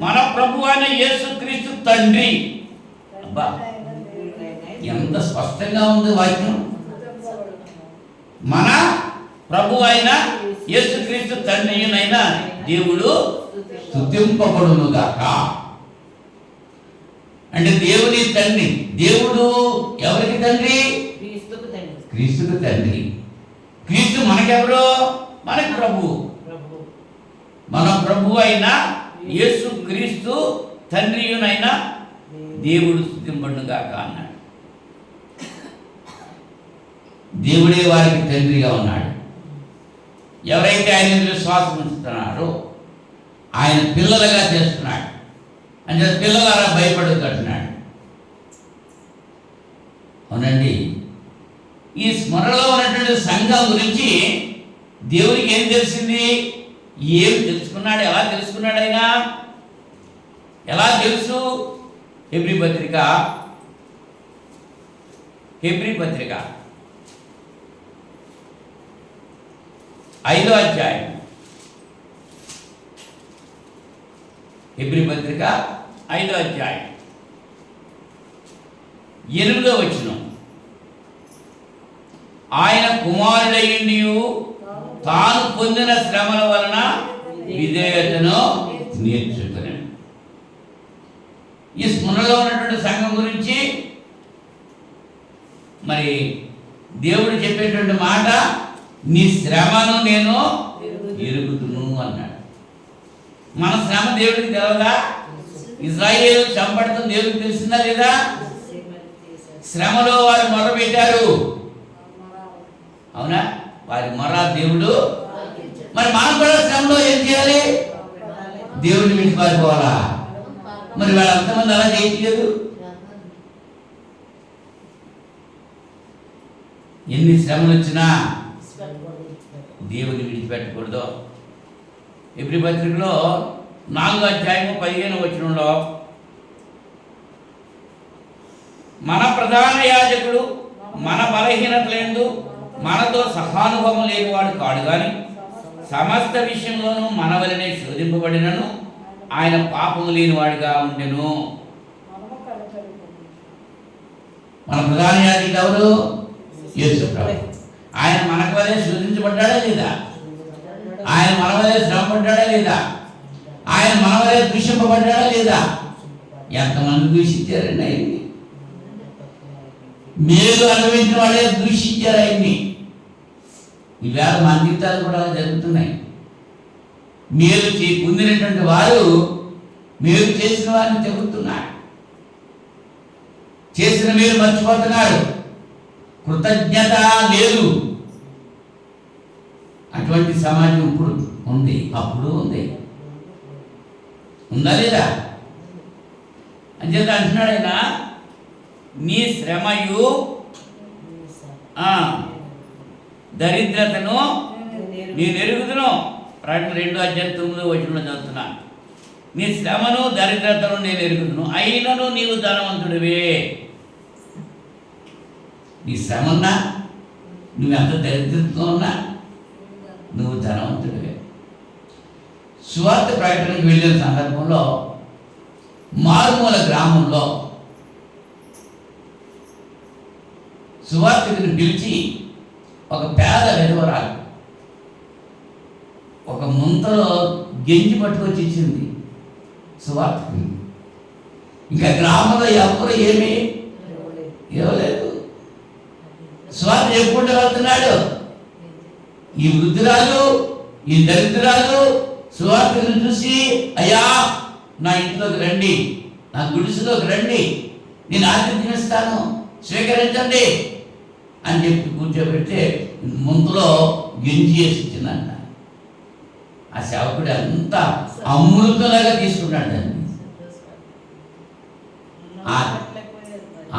మన ప్రభువు అయిన యేసుక్రీస్తు తండ్రి. అబ్బా, ఎంత స్పష్టంగా ఉంది వాక్యం. మన ప్రభువు అయిన యేసుక్రీస్తు తండ్రియునైన దేవుడు స్తుతింపబడును గాక. అంటే దేవుని తండ్రి. దేవుడు ఎవరికి తండ్రి? క్రీస్తుకు తండ్రి. క్రీస్తు మనకెవరు? మనకి ప్రభువు. మన ప్రభువు అయిన యేసు క్రీస్తు తండ్రియునైన దేవుడు స్తుతింపబడును గాక అన్నాడు. దేవుడే వారికి తండ్రిగా ఉన్నాడు. ఎవరైతే ఆయన విశ్వాసం ఉంచుతున్నారో ఆయన పిల్లలుగా చేస్తున్నాడు. అంటే పిల్లలారా భయపడుతున్నాడు. అవునండి. ఈ స్మరణలో ఉన్నటువంటి సంఘం గురించి దేవునికి ఏం తెలిసింది? ఏం తెలుసుకున్నాడు? ఎలా తెలుసుకున్నాడు? ఆయన ఎలా తెలుసు? హెబ్రీ పత్రిక 5వ అధ్యాయం, హెబ్రీ పత్రిక 5వ అధ్యాయం 8వ వచనం, ఆయన కుమారుడయ్యుండియు తాను పొందిన శ్రమల వలన విధేయతను నేర్చుకున్నాడు. ఈ స్మరణలో ఉన్నటువంటి సంఘం గురించి మరి దేవుడు చెప్పేటువంటి మాట, నీ శ్రమను నేను ఎరుగుదును అన్నాడు. మన శ్రమ దేవుడికి తెలవదా? ఇజ్రాయేలు చంపడటం దేవుడికి తెలిసిందా లేదా? శ్రమలో వారు మొర పెట్టారు. అవునా? వారి మొర దేవుడు. మరి మనం కూడా శ్రమలో ఏం చేయాలి? దేవుడిని విడిచిపారిపోవాలా? మరి వాళ్ళు అంతమంది అలా చేయట్లేదు. ఎన్ని శ్రమలు వచ్చినా దేవుని విడిచిపెట్టకూడదు. హెబ్రీ పత్రికలో 4వ అధ్యాయము 15వ వచనంలో, మన ప్రధాన యాజకుడు మన బలహీనతలందు మనతో సహానుభవం లేనివాడు కాడు, కానీ సమస్త విషయంలోనూ మన వలనే శోధింపబడినను ఆయన పాపము లేనివాడుగా ఉండెను. మన ప్రధాన యాజకుడు ఎవరు? యేసు ప్రభు. ఆయన మనకు వలే శోధించబడ్డాడా లేదా? ఆయన మన వలే శ్రమపడ్డాడా లేదా? ఆయన మన వలే దూషింపబడ్డాడా లేదా? ఎంతమంది దూషించారండి ఆయన్ని? మేలు అనుభవించిన వాళ్ళే దూషించారు ఆయన్ని. ఈవేళ మన జీవితాలు కూడా అలా జరుగుతున్నాయి. మేలు పొందినటువంటి వారు మేలు చేసిన వారిని చెబుతున్నారు, చేసిన మేలు మర్చిపోతున్నారు, కృతజ్ఞత లేదు. అటువంటి సమాజం ఇప్పుడు ఉంది, అప్పుడు ఉంది. ఉందా లేదా? అంచేత అంటున్నాడు ఆయన, నీ శ్రమయు దరిద్రతను నేను ఎరుగుదును. 2వ అధ్యాయం 9వ వచనంలో చదువుతున్నాను. నీ శ్రమను దరిద్రతను నేను ఎరుగుదును, అయినను నీవు ధనవంతుడివే. నీ శ్రమ ఉన్నా, నువ్వెంత దరిద్రంతో ఉన్నా నువ్వు ధనవంతుడివే. సువార్త ప్రకటనకు వెళ్ళిన సందర్భంలో మారుమూల గ్రామంలో సువార్తికుని పిలిచి ఒక పేద విధవరాలు ఒక ముంతలో గెంజి పట్టుకొచ్చి ఇచ్చింది సువార్తికుని. ఇంకా గ్రామంలో ఎవరు ఏమీ ఇవ్వలేదు. సువార్త చెప్పుకుంటూ వెళ్తున్నాడు. ఈ వృద్ధురాలు, ఈ దరిద్రురాలు సువార్తను చూసి, అయ్యా నా ఇంట్లోకి రండి, నా గుడిసెలోకి రండి, నేను ఆతిథ్యం ఇస్తాను, స్వీకరించండి అని చెప్పి కూర్చోబెడితే ముందులో గెంజి వేసి ఇచ్చిందంట. ఆ సేవకుడు అంతా అమృతంలాగా తీసుకున్నాడు దాన్ని.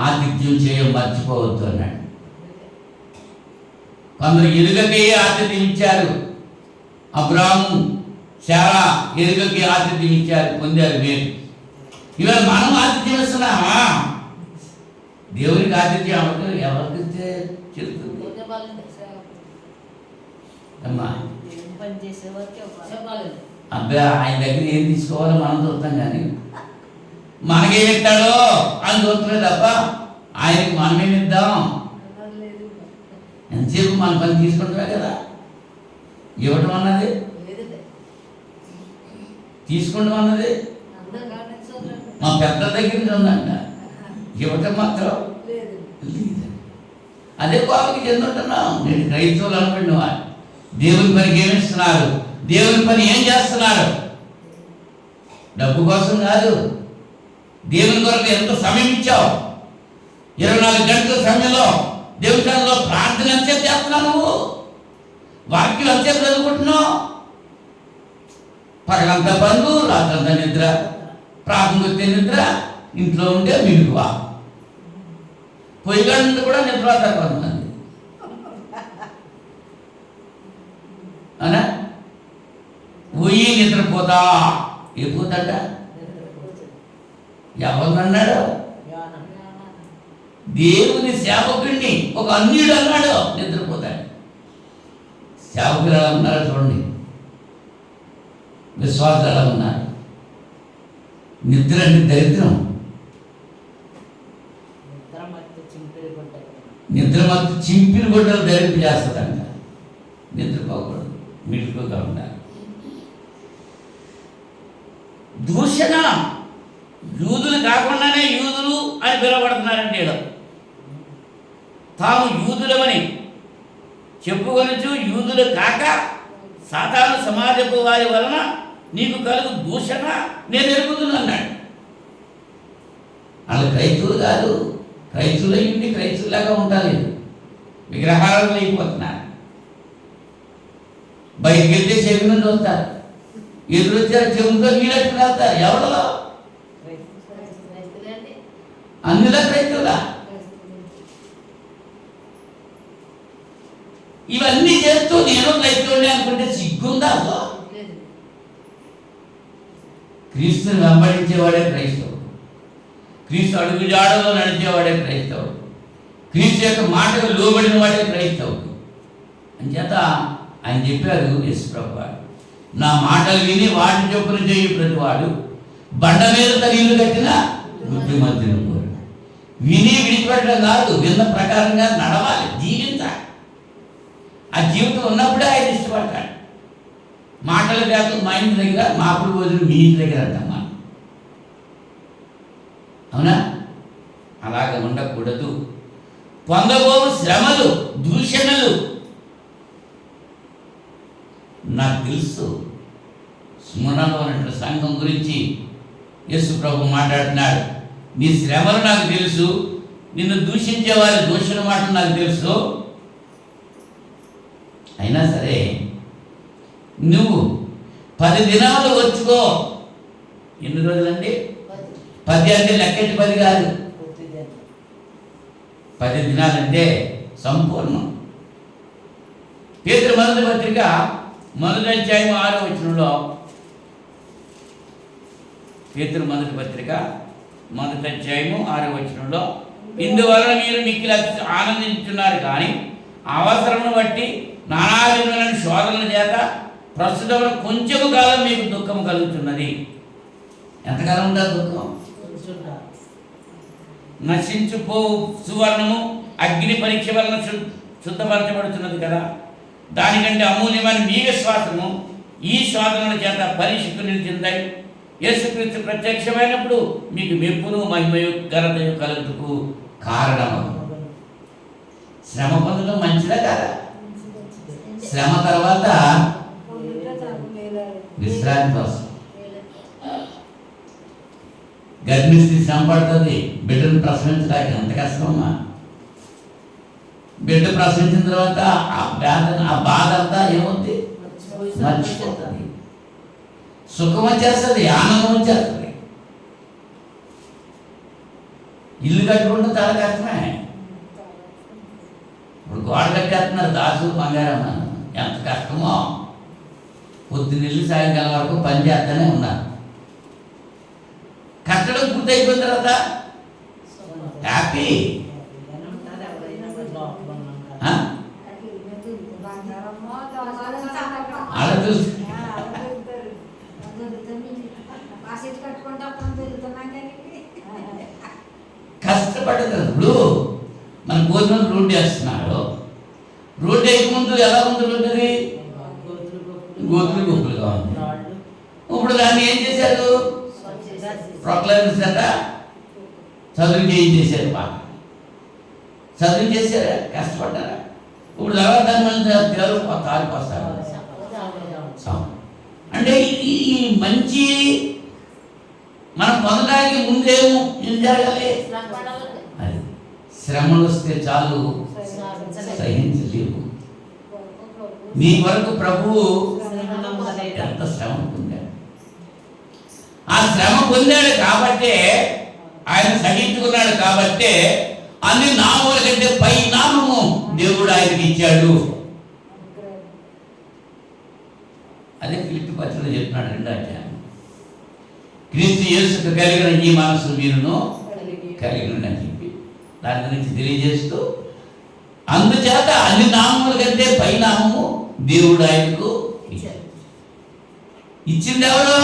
ఆతిథ్యం చేయ మర్చిపోవద్దు అన్నాడు. కొందరు ఎలుకకి ఆతిథ్యం ఇచ్చారు. అబ్రాహాము, శారా ఎలుకకి ఆతిథ్యం ఇచ్చారు, పొందారు మీరు. ఇవాళ మనం ఆతిథ్యం ఇస్తున్నామా? దేవునికి ఆతిథ్యం ఎవరికిస్తే చెప్తుంది అమ్మా. అబ్బా, ఆయన దగ్గర ఏం తీసుకోవాలో మనం చూస్తాం, కానీ మనకేమి ఇస్తాడో అని చూస్తున్నాడు తప్ప ఆయనకి మనమేమి ఇద్దాం? ఎంతసేపు మన పని తీసుకుంటున్నా కదా. ఇవ్వటం అన్నది, తీసుకుంటాం అన్నది మా పెద్ద దగ్గర నుంచి ఉందంట. ఇవ్వటం మాత్రం లేదు. అదే కోపకి చెందుంటున్నాం. నేను క్రైస్తవులు అనుకోండి, దేవుని పనికి ఏమిస్తున్నారు, దేవుని పని ఏం చేస్తున్నారు? డబ్బు కోసం కాదు, దేవుని కొరకు ఎంత సమయం ఇచ్చావు? 24 గంటల సమయంలో దేవునిలో ప్రార్థన ఎంతసేపు చేస్తున్నావు? నువ్వు వాక్యం ఎంతసేపు చదువుకుంటున్నావు? పగలంతా పనులు, రాత్రంతా నిద్ర, ప్రార్థన వస్తే నిద్ర, ఇంట్లో ఉంటే మిగులువా. పొయ్యిగంట కూడా నిద్రపోతారు కొంతమంది, అవునా? పొయ్యి నిద్రపోతా. ఏ పోతాడ? ఎవరినన్నాడు? దేవుని సేవకుడిని ఒక అన్యుడు అన్నాడు నిద్రపోతాడు. సేవకులు ఎలా ఉన్నారో చూడండి, విశ్వాసాలు ఎలా ఉన్నారు. నిద్ర అంటే దరిద్రం. నిద్ర మత్తు చింపిన గుడ్డలు ధరింపు చేస్తుందంట. నిద్రపోకూడదు, మిడుపుగా ఉండాలి. దూషణ, యూదులు కాకుండానే యూదులు అని పిలువబడుతున్నారంటే తాము యూదులమని చెప్పుకొనొచ్చు, యూదులు కాక సాధారణ సమాజపు వారి వలన నీకు కలుగు దూషణ నేను ఎరుగుతున్నాడు. వాళ్ళు క్రైస్తువులు కాదు, క్రైస్తువులు అయ్యింది క్రైస్తువులాగా ఉండాలి, విగ్రహాలను అయిపోతున్నారు. బయటికి వెళ్తే చెవిని చూస్తారు, ఎదురొచ్చారు చెవులతో నీళ్ళట్టుకుని వెళ్తారు. ఎవరిలో? అన్నిలో క్రైస్తవులా? ఇవన్నీ చేస్తూ నేను క్రైస్తవుని అనుకుంటే సిగ్గుందా? క్రీస్తుని వెంబడించేవాడే క్రైస్తవుడు, క్రీస్తు అడుగుజాడలో నడిచేవాడే క్రైస్తవుడు, క్రీస్తు యొక్క మాటకు లోబడిన వాడే క్రైస్తవుడు. అంచేత ఆయన చెప్పారు యేసుప్రభు వారు, నా మాటలు విని వాటి చొప్పున చేయి ప్రతివాడు బండ మీద తన ఇల్లు కట్టిన బుద్ధిమంతుని కోరు. విని విడిచిపెట్టడం కాదు, విన్న ప్రకారంగా నడవాలి, జీవించాలి. ఆ జీవితం ఉన్నప్పుడే ఆయన ఇష్టపడతాడు. మాటలు కాదు, మా ఇంటి దగ్గర మాపుడు భోజనం మీ ఇంటి దగ్గర అంటాం మనం, అవునా? అలాగ ఉండకూడదు. పొందబోవు శ్రమలు, దూషణలు నాకు తెలుసు. స్మరణలో ఉన్నటువంటి సంఘం గురించి యేసు ప్రభు మాట్లాడుతున్నాడు. నీ శ్రమలు నాకు తెలుసు, నిన్ను దూషించే వారి దూషణ మాటలు నాకు తెలుసు. అయినా సరే నువ్వు 10 దినాలు వచ్చుకో. ఎన్ని రోజులండి? 10 అంటే లెక్కెట్టి 10 కాదు, 10 దినాలంటే సంపూర్ణం. పేతురు మొదటి పత్రిక 1వ అధ్యాయం 6వ వచనంలో, పేతురు మొదటి పత్రిక 1వ అధ్యాయం 6వ వచనంలో, ఇందువలన మీరు మిక్కిలి ఆనందించున్నారు. కానీ అవసరమును బట్టి నానా విధములైన శోధనల చేత ప్రస్తుతం కొంచెము కాలం మీకు దుఃఖము కలుగుతున్నది. ఎంతకాలం ఉంటుంది దుఃఖం? నశించుపో సువర్ణము అగ్ని పరీక్ష వలన శుద్ధపరచబడుతున్నది కదా. దానికంటే అమూల్యమైన మీ విశ్వాసము ఈ శోధనల చేత పరీక్షకు నిలిచిందాయి. యేసుక్రీస్తు ప్రత్యక్షమైనప్పుడు మీకు మెప్పును మహిమయు ఘనతయు కలుగుటకు కారణము. శ్రమ పొందడం మంచిదా కదా? శ్రమ తర్వాత విశ్రాంతి వస్తుంది. గర్భిణీ స్త్రీ శ్రమ పడుతుంది బిడ్డను ప్రసవించడానికి. ఎంత కష్టమమ్మా! బిడ్డ ప్రసవించిన తర్వాత ఆ బాధ అంతా ఏమవుతుంది? మర్చిపోతుంది. సుఖం వచ్చేస్తుంది, ఆనందం వచ్చేస్తుంది. ఇల్లు కట్టుకుంటే చాలా కష్టమే. ఇప్పుడు గోడ కట్టేస్తున్నారు దాసు బంగారం. ఎంత కష్టమో! పొద్దున్నెల్లి సాయంకాలం వరకు పని చేస్తూనే ఉన్నారు. కట్టడం పూర్తి అయిపోయిన తర్వాత హ్యాపీ. అలా చూసి కష్టపడ్డది. ఇప్పుడు మన భోజనం రోడ్డు వేస్తున్నారు. రోడ్డు వేయకముందు ఎలా ఉంటుంది? గోతులు గొప్పలుగా ఉంది. ఇప్పుడు దాన్ని ఏం చేశారు? ప్రొక్లైన్ చేత చదువు చేయించేశారు. బాగా చదువు చేశారా? కష్టపడ్డారా? ఇప్పుడు తర్వాత దాన్ని మనం తాగిపోస్తారు. అంటే ఈ మంచి మనం పొందడానికి ముందేమో ఏం జరగాలి? అది శ్రమలు వస్తే చాలు సహించలేవు. నీ వరకు ప్రభువు ఎంత శ్రమ పొందాడు. ఆ శ్రమ పొందాడు కాబట్టే, ఆయన సహించుకున్నాడు కాబట్టే అన్ని నామముల కంటే పై నామము దేవుడు ఆయనకి ఇచ్చాడు. అదే ఫిలిప్పీ పత్రికలో చెప్తున్నాడు 2వ అధ్యాయం. క్రీస్తు యేసుకు కలిగిన ఈ మనసు మీరును కలిగిన అని చెప్పి దాని గురించి తెలియజేస్తూ, అందుచేత అన్ని నామముల కంటే పై నామము దేవుడు ఆయనకు ఇచ్చింది. ఎవరు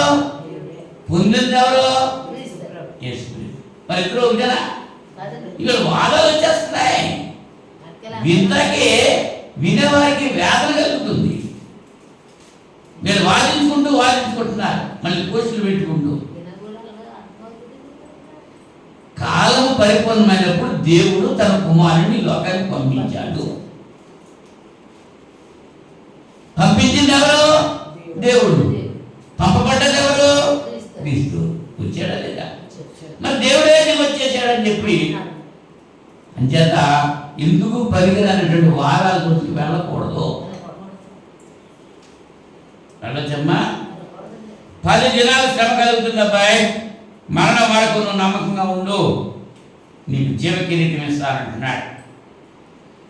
పొందింది? ఎవరు? యేసుక్రీస్తు. మరి ఇద్దరు ఒకటేనా? ఇక్కడ వాదాలు వచ్చేస్తున్నాయి. వింతకి వినేవారికి వేదన కలుగుతుంది. మీరు వాదించుకుంటున్నారు, మళ్ళీ పోస్టులు పెట్టుకుంటూ. కాలం పరిపూర్ణమైనప్పుడు దేవుడు తన కుమారుని లోకానికి పంపించాడు. పంపించింది ఎవరు? దేవుడు. పంపబడ్డది ఎవరు? క్రీస్తు. వచ్చాడా లేదా? మరి దేవుడే వచ్చేసాడని చెప్పి అంచేత ఎందుకు పరిగణనటువంటి వారాల గురించి వెళ్ళకూడదు. వెళ్ళొచ్చమ్మా. 10 దినాలు శ్రమ కలుగుతుంది అబ్బాయి, మరణం వరకు నువ్వు నమ్మకంగా ఉండు, నీకు జీవ కిరీటం ఇస్తానంటున్నాడు.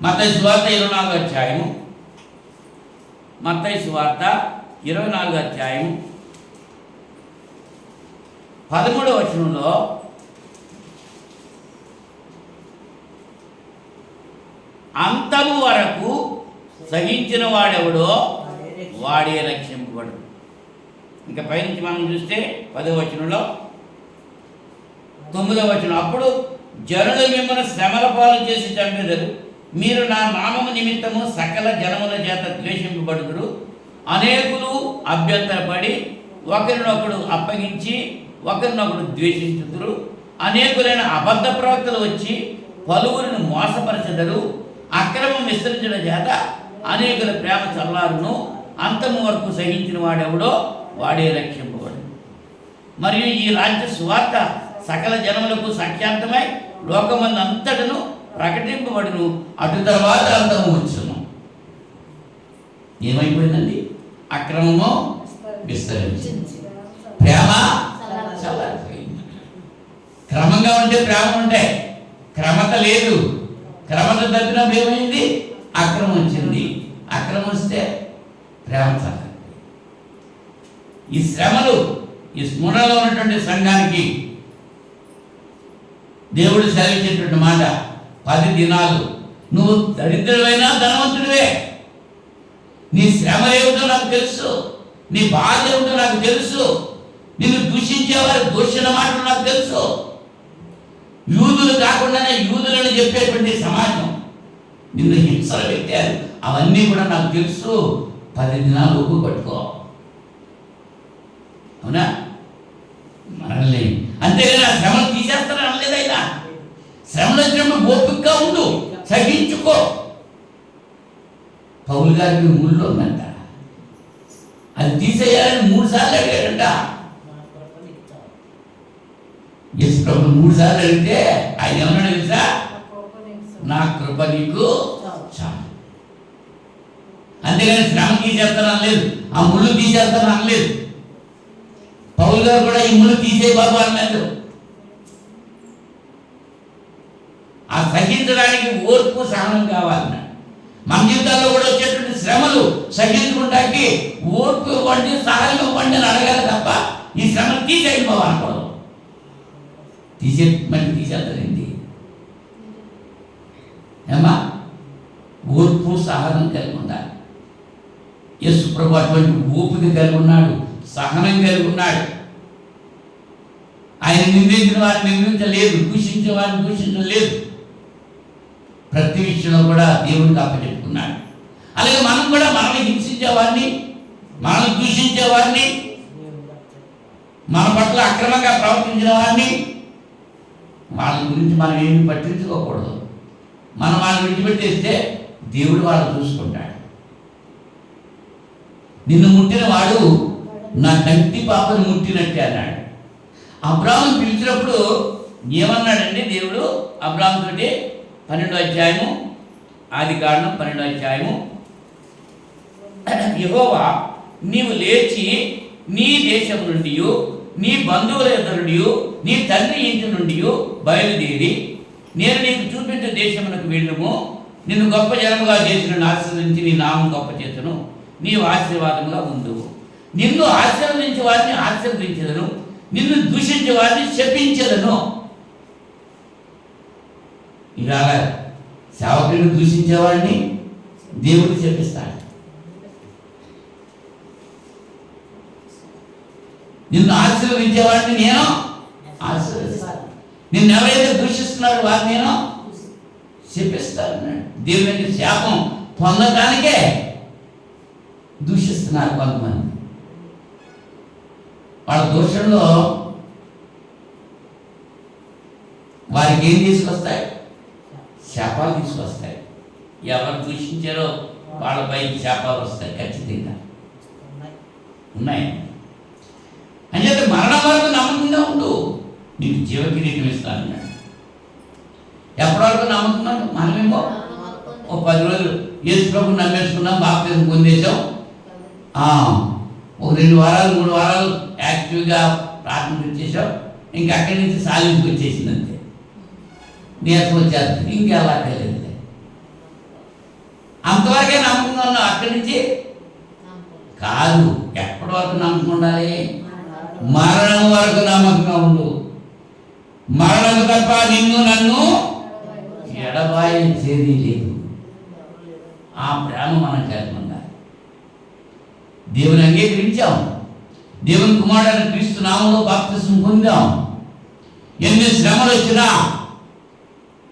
మత్తయి సువార్త 24వ అధ్యాయము. మత్తయి సువార్త 24వ అధ్యాయము 13వ వచనంలో అంతము వరకు సహించిన వాడెవడో వాడే రక్షింపబడు. ఇంకా పైనుంచి మనం చూస్తే 10వ వచనంలో 9వ వచనం, అప్పుడు జనులు మిమ్మల్ని శ్రమల పాలు చేసి చంపెదరు, మీరు నా నామము నిమిత్తము సకల జనముల చేత ద్వేషింపబడుదురు. అనేకులు అభ్యంతరపడి ఒకరినొకడు అప్పగించి ఒకరినొకడు ద్వేషించుదురు. అనేకులైన అబద్ధ ప్రవక్తలు వచ్చి పలువురిని మోసపరచెదరు. అక్రమం విస్తరించడం చేత అనేకుల ప్రేమ చల్లారును. అంతము వరకు సహించిన వాడెవడో వాడే రక్షింపబడు. మరియు ఈ రాజ్య సువార్త సకల జనములకు సఖ్యాంతమై లోకమందు అంతటను ప్రకటింపబడును. అటు తర్వాత అంతము వచ్చును. ఏమైపోయిందండి? అక్రమము విస్తరించింది, ప్రేమ చల్లారిపోయింది. క్రమంగా ఉంటే ప్రేమ ఉంటాయి, క్రమత లేదు. క్రమత తప్పినప్పుడు ఏమైంది? అక్రమం వచ్చింది. అక్రమం వస్తే ప్రేమ చల్లారిపోయింది. ఈ శ్రమలు ఈ స్మరణలో ఉన్నటువంటి సంఘానికి దేవుడు సెలవించేటువంటి మాట 10 దినాలు. నువ్వు దరిద్రుడైనా ధనవంతుడివే. నీ శ్రమ ఏమిటో నాకు తెలుసు, నీ బాధ ఏమిటో నాకు తెలుసు, నిన్ను దూషించేవారి దూషణ మాటలు నాకు తెలుసు. యూదులు కాకుండానే యూదులను చెప్పేటువంటి సమాజం నిన్ను హింసలు పెట్టారు, అవన్నీ కూడా నాకు తెలుసు. 10 దినాలు ఒప్పు పట్టుకో. అవునా? మనల్ని అంతేగాని ఆ శ్రమను తీసేస్తారని అనలేదైనా. శ్రమలు వచ్చినప్పుడు ఓపికగా ఉండు, సహించుకో. పౌలు గారికి ముళ్ళు ఉందంట, అది తీసేయాలని 3 సార్లు అడిగాడంట. యేసు ప్రభు 3 సార్లు అడిగితే ఆయన ఏమన్నాడు తెలుసా? నా కృప నీకు చాలు. అంతేగాని శ్రమ తీసేస్తాను అనలేదు, ఆ ముళ్ళు తీసేస్తాను అనలేదు. పౌలు గారు కూడా ఈ ముళ్ళు తీసే బాబు అన్నారు. ఆ సహించడానికి ఓర్పు సహనం కావాలన్నాడు. మన జీవితాల్లో కూడా వచ్చేటువంటి శ్రమలు సహించుకుంటానికి ఓర్పు ఇవ్వండి, సహనం ఇవ్వండి అని అడగాలి తప్ప ఈ శ్రమను తీసేయండి బాబు అనకూడదు. తీసేస్తారండి ఏమా? ఓర్పు సహనం కలిగి ఉండాలి. యేసు ప్రభు అటువంటి ఓపిక కలిగి ఉన్నాడు, సహనం కలిగి ఉన్నాడు. ఆయన నిందించిన వారిని నిందించలేదు, దూషించే వారిని దూషించలేదు. ప్రతి విషయంలో కూడా దేవునికి అప్పచెప్పుకున్నాడు. అలాగే మనం కూడా మనల్ని హింసించే వారిని, మనల్ని దూషించే వారిని, మన పట్ల అక్రమంగా ప్రవర్తించిన వారిని, వాళ్ళ గురించి మనం ఏమి పట్టించుకోకూడదు. మనం వాళ్ళని విడిచిపెట్టేస్తే దేవుడు వాళ్ళు చూసుకుంటాడు. నిన్ను ముట్టిన వాడు నా కంటి పాపను ముట్టినట్టే అన్నాడు. అబ్రాహాము పిలిచినప్పుడు ఏమన్నాడండి దేవుడు అబ్రాహాముతోటి? 12వ అధ్యాయము, ఆదికాండం 12వ అధ్యాయము. యెహోవా నీవు లేచి నీ దేశం నుండి, నీ బంధువుల యొద్ద నుండి, నీ తండ్రి ఇంటి నుండి బయలుదేరి నేను నీకు చూపించే దేశమునకు వెళ్ళుము. నిన్ను గొప్ప జనముగా చేసిన ఆశీర్వదించి నీ నామం గొప్ప చేతును, నీవు ఆశీర్వాదముగా ఉండువు. నిన్ను ఆశీర్వదించే వారిని ఆశీర్వదించదను, నిన్ను దూషించే వారిని శపించదను. ఇవాళ సేవకులను దూషించేవాడిని దేవుడు శపిస్తాడు. నిన్ను ఆశీర్వదించేవాడిని నేను ఆశీర్వదిస్తాను. నిన్ను ఎవరైతే దూషిస్తున్నారో వారిని నేను శపిస్తాను. దేవుని శాపం పొందడానికే దూషిస్తున్నారు కొంతమంది. వాళ్ళ దోషంలో వారికి ఏం తీసుకొస్తాయి? శాపాలు తీసుకొస్తాయి. ఎవరు దూషించారో వాళ్ళపై శాపాలు వస్తాయి, ఖచ్చితంగా ఉన్నాయి. అంటే మరణం వరకు నమ్మకంగా ఉండు, నీకు జీవకిరీటం ఇస్తానన్నాడు. ఎప్పటి వరకు నమ్మకం? మనమేమో 10 రోజులు యేసు ప్రభువుని నమ్మేసుకున్నాం, బాప్తిజం పొందేశాం, ఒక 2 వారాలు 3 వారాలు యాక్టివ్గా ప్రార్థన వచ్చేసాం, ఇంకా అక్కడి నుంచి సాధించుకు వచ్చేసింది అంతే. నీరసం వచ్చేస్తుంది, ఇంకెలా తెలియదు. అంతవరకే నమ్మకంగా ఉన్నావు, అక్కడి నుంచి కాదు. ఎప్పటి వరకు నమ్మకం ఉండాలి? మరణం వరకు నమ్మకంగా ఉండు. మరణం తప్ప నిన్ను నన్ను ఎడబాయించేది లేదు. ఆ ప్రేమ మనం కలిగి ఉండాలి. దేవుని అంగీకరించాం, దేవుని కుమారుడైన క్రీస్తు నామములో బాప్తిసం పొందాం. ఎన్ని శ్రమలు వచ్చినా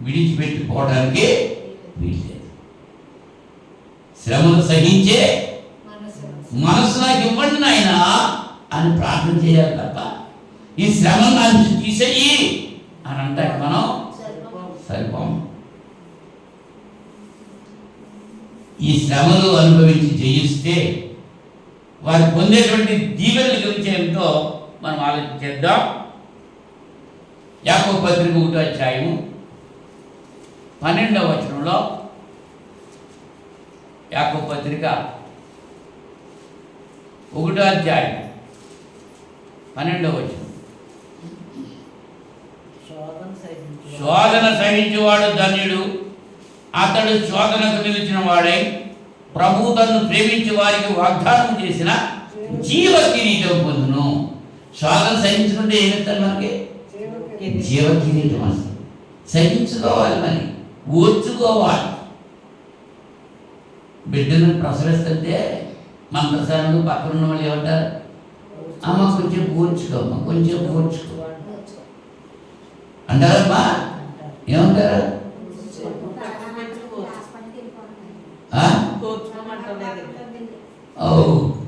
విడిచిపెట్టుకోవడానికి వీల్లేదు. శ్రమలు సహించే మనసు నాకు ఇవ్వండి నాయన అని ప్రార్థన చేయాలి తప్ప ఈ శ్రమను నా నుంచి తీసేయి అని అంటే మనం సరిపోము. ఈ శ్రమలు అనుభవించి జయిస్తే వారు పొందేటువంటి దీవెనల గురించి ఏమిటో మనం ఆలోచించేద్దాం. యాకోబు పత్రిక 1వ అధ్యాయము 12వ వచనంలో, యాకోబు పత్రిక 1వ అధ్యాయం 12వ వచనం. శోధన సహించువాడు ధన్యుడు, అతడు శోధనకు నిలిచిన వాడై ప్రభు తన్ను ప్రేమించే వారికి వాగ్దానం చేసిన జీవ కిరీటం పొందును. శోధన సహించుకుంటే ఏమిస్తారు? మనకి జీవ కిరీటం వస్తుంది. సహించుకోవాలి, మరి ఓర్చుకోవాలి. బిడ్డను ప్రసవిస్తుంటే మంత్రసారంలో పక్కన ఉన్న వాళ్ళు ఏమంటారు? అమ్మ కొంచెం ఓర్చుకోమ్మా, కొంచెం ఓర్చుకో అంటారమ్మా. ఏమంటారు?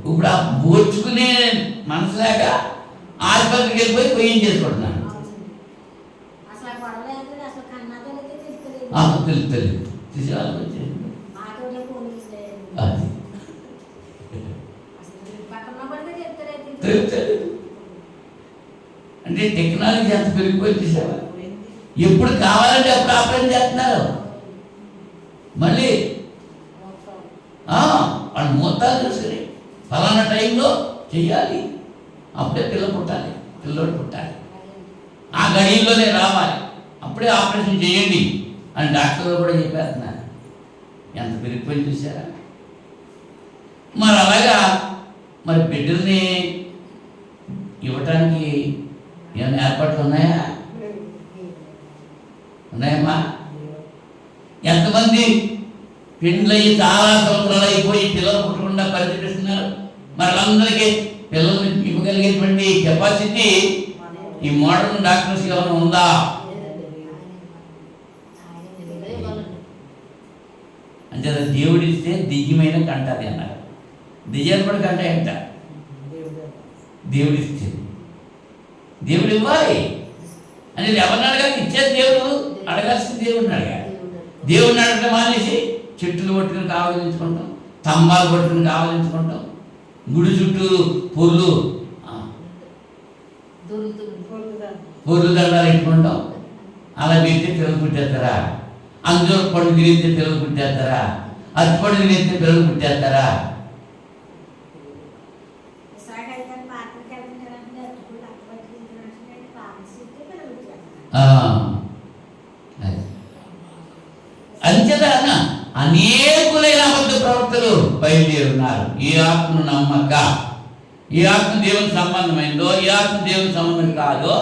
ఇప్పుడు ఆ ఓర్చుకునే మనసు లేక ఆసుపత్రికి వెళ్ళిపోయి పొయ్యం చేసుకుంటున్నాను. తెలియదు అంటే టెక్నాలజీ అంత పెరిగిపోయి చూసావా? ఎప్పుడు కావాలంటే అప్పుడు ఆపరేషన్ చేస్తున్నారు. మళ్ళీ వాళ్ళు మొత్తాలు చూసుకుని ఫలానా టైంలో చెయ్యాలి, అప్పుడే పుట్టాలి, పిల్లోడు పుట్టాలి, ఆ గడిలోనే రావాలి, అప్పుడే ఆపరేషన్ చేయండి అని డాక్టర్లు కూడా చెప్పేస్తున్నారు. ఎంత పెరిగిపోయి చూసారా? మరి అలాగా మరి బిడ్డల్ని ఇవ్వటానికి ఏమైనా ఏర్పాట్లు ఉన్నాయా? ఉన్నాయమ్మా? ఎంతమంది పెళ్ళయి చాలా సంవత్సరాలు అయిపోయి పిల్లలు పుట్టకుండా పరిస్థితిస్తున్నారు. మరి వాళ్ళందరికీ పిల్లలు ఇవ్వగలిగేటువంటి కెపాసిటీ ఈ మోడర్న్ డాక్టర్స్ ఏమైనా ఉందా? అంటే దేవుడిస్తే దివ్యమైన కంటది అన్నారు. దెయ్యాలు కూడా కంటాయంట. దేవుడిస్తే దేవుడు ఇవ్వాలి అనేది ఎవరిని అడగాలి? ఇచ్చేది దేవుడు, అడగాల్సింది దేవుడిని అడగాలి. దేవుడిని అడగడం మానేసి చెట్లు పట్టుకుని కావలించుకుంటాం, స్తంభాలు పట్టుకుని కావలించుకుంటాం, గుడి చుట్టూ పొర్లు దండాలు పెట్టుకుంటాం. అలా పెడితే పిల్లలు పుట్టేస్తారా? అందులో పండు తిరిగితే పిల్లలు పుట్టేస్తారా? అతి పండు తిరిగితే పిల్లలు పుట్టేస్తారా? అంచేత అనేకులైన అబద్ధ ప్రవక్తలు బయలుదేరున్నారు. ఈ ఆత్మను నమ్మక, ఈ ఆత్మ దేవుని సంబంధమైందో, ఈ ఆత్మ దేవుని సంబంధం కాదో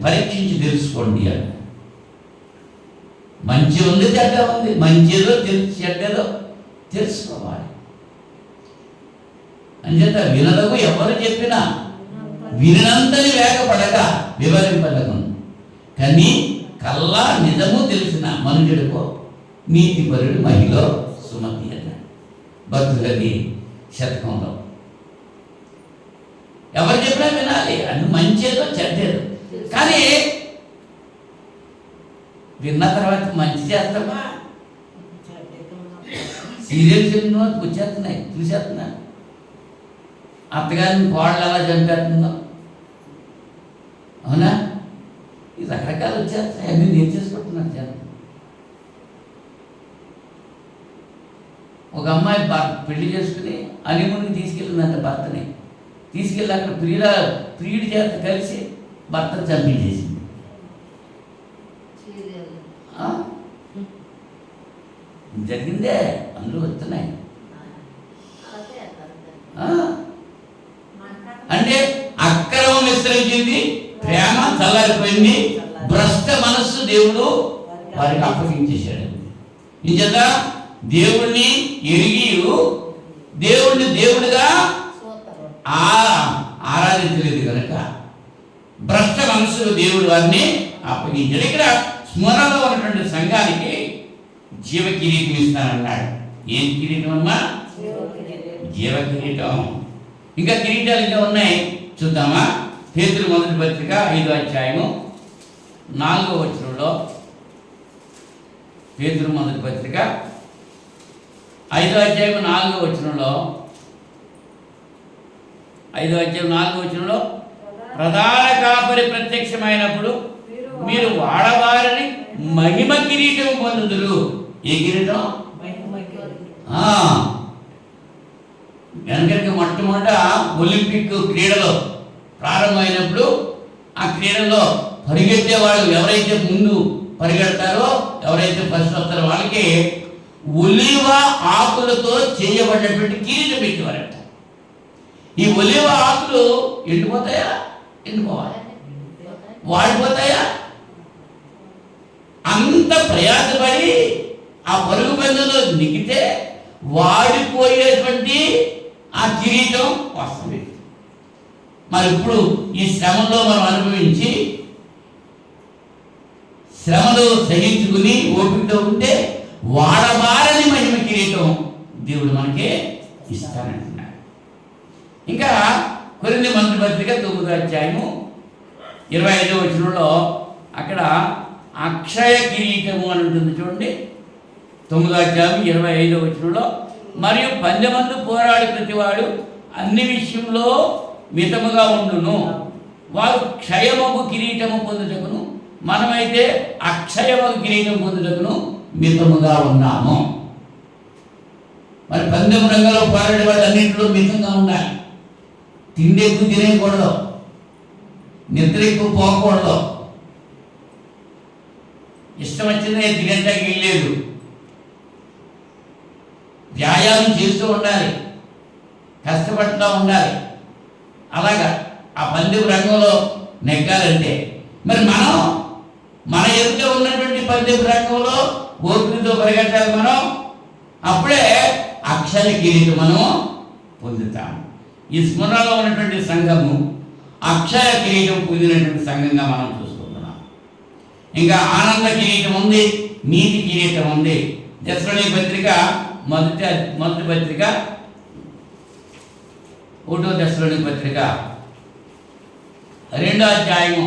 పరీక్షించి తెలుసుకోండి అని. మంచి ఉంది, చెడ్డ ఉంది, మంచిదో తెలుసు, చెడ్డదో తెలుసుకోవాలి. అంచేత వినదకు ఎవరు చెప్పినా వినంతని వేగపడక వివరింపదకు, కానీ కల్లా నిజము తెలిసిన మనుషుడికో నీతిపరుడు మహిళ సుమతి అన్నాడు భక్తులకి శతకంలో. ఎవరు చెప్పినా వినాలి, అది మంచిదో చెడ్డేదో. కానీ విన్న తర్వాత మంచి చేస్తామా? సీరియల్స్ ఎన్నో వచ్చేస్తున్నాయి, చూసేస్తున్నాను. అత్తగారిని కోడలు ఎలా చంపేస్తుందో, అవునా? ఈ రకరకాలు వచ్చేస్తాయి, అన్నీ నేర్చేసుకుంటున్నారు జనం. ఒక అమ్మాయి పెళ్లి చేసుకుని హనీమూన్కి తీసుకెళ్ళిందంట భర్తని. తీసుకెళ్ళి అక్కడ ప్రియుడి చేత కలిసి భర్తను చంపించేసింది. జరిగిందే, అందులో వస్తున్నాయి. అంటే అక్రమం విస్తరించింది, ప్రేమ చల్లారిపోయింది, భ్రష్ట మనస్సు దేవుడు వారికి అప్పగించేశాడు. నిజంగా దేవుణ్ణి ఎరిగి దేవుణ్ణి దేవుడిగా ఆరాధించలేదు కనుక భ్రష్ట మనస్సులు దేవుడు వారిని అప్పగించాడు. ఇక్కడ స్మరణలో ఉన్నటువంటి సంఘానికి జీవ కిరీటం ఇస్తానన్నాడు. ఏం కిరీటం అమ్మా? జీవ కిరీటం. ఇంకా కిరీటాలు ఇంకా ఉన్నాయి, చూద్దామా? పేతురు మొదటి పత్రిక 5వ అధ్యాయము 4వ వచనంలో, పేతురు మొదటి పత్రిక 5వ అధ్యాయము 4వ వచనంలో, 5వ అధ్యాయం 4వ వచనంలో, ప్రధాన కాపరి ప్రత్యక్షమైనప్పుడు మీరు వాడవారిని మహిమ కిరీటం పొందుదురు. ఏ కిరీటం? వెనకటికి మొట్టమొదట ఒలింపిక్ క్రీడలో ప్రారంభమైనప్పుడు ఆ క్రీడల్లో పరిగెత్తే వాళ్ళు ఎవరైతే ముందు పరిగెడతారో, ఎవరైతే ఫస్ట్ వస్తారో వాళ్ళకి ఒలివ ఆకులతో చేయబడినటువంటి కిరీటం పెట్టేవారట. ఈ ఒలివ ఆకులు ఎండిపోతాయా? ఎండిపోవాలి. వాడిపోతాయా? అంత ప్రయాసపడి ఆ పరుగు పందెంలో నెగ్గితే వాడిపోయేటువంటి ఆ కిరీటం వస్తుంది. మరి ఇప్పుడు ఈ శ్రమలో మనం అనుభవించి శ్రమలు సహించుకుని ఓపికతో ఉంటే వాడబారని మహిమ కిరీటం దేవుడు మనకి ఇస్తానంటున్నాడు. ఇంకా కొరింథీ మొదటి పత్రిక 9వ అధ్యాయము 25వ వచనంలో అక్కడ అక్షయ కిరీటము అని ఉంటుంది చూడండి. 9వ అధ్యాయం 25వ వచనంలో, మరియు పందెమందు పోరాడి ప్రతివాడు అన్ని విషయంలో మితముగా ఉండును, వారు క్షయమగు కిరీటము పొందుటకును, మనమైతే అక్షయమగు కిరీటం పొందుటకును మితముగా ఉన్నాము. మరి పందెం రంగంలో పోరాడే వాళ్ళు అన్నింటిలో మితంగా ఉండాలి. తిండి ఎక్కువ తినేయకూడదు, నిద్ర ఎక్కువ పోకూడదు, ఇష్టం వచ్చిందే తినేటానికి వెళ్ళలేదు. వ్యాయామం చేస్తూ ఉండాలి, కష్టపడుతూ ఉండాలి. అలాగా ఆ పందెం రంగంలో నెగ్గాలంటే మరి మనం మన ఎదుట ఉన్నటువంటి పందెం రంగంలో ఓపికతో పరిగెట్టాలి మనం. అప్పుడే అక్షయ కిరీటం మనం పొందుతాం. ఈ స్మరణలో ఉన్నటువంటి సంఘము అక్షయ కిరీటం పొందినటువంటి సంఘంగా మనం చూసుకుంటున్నాం. ఇంకా ఆనంద కిరీటం ఉంది, నీతి కిరీటం ఉంది. తెస్సలోనికీ పత్రిక మొదటి పత్రిక 1వ తెస్సలోనికీ పత్రిక 2వ అధ్యాయము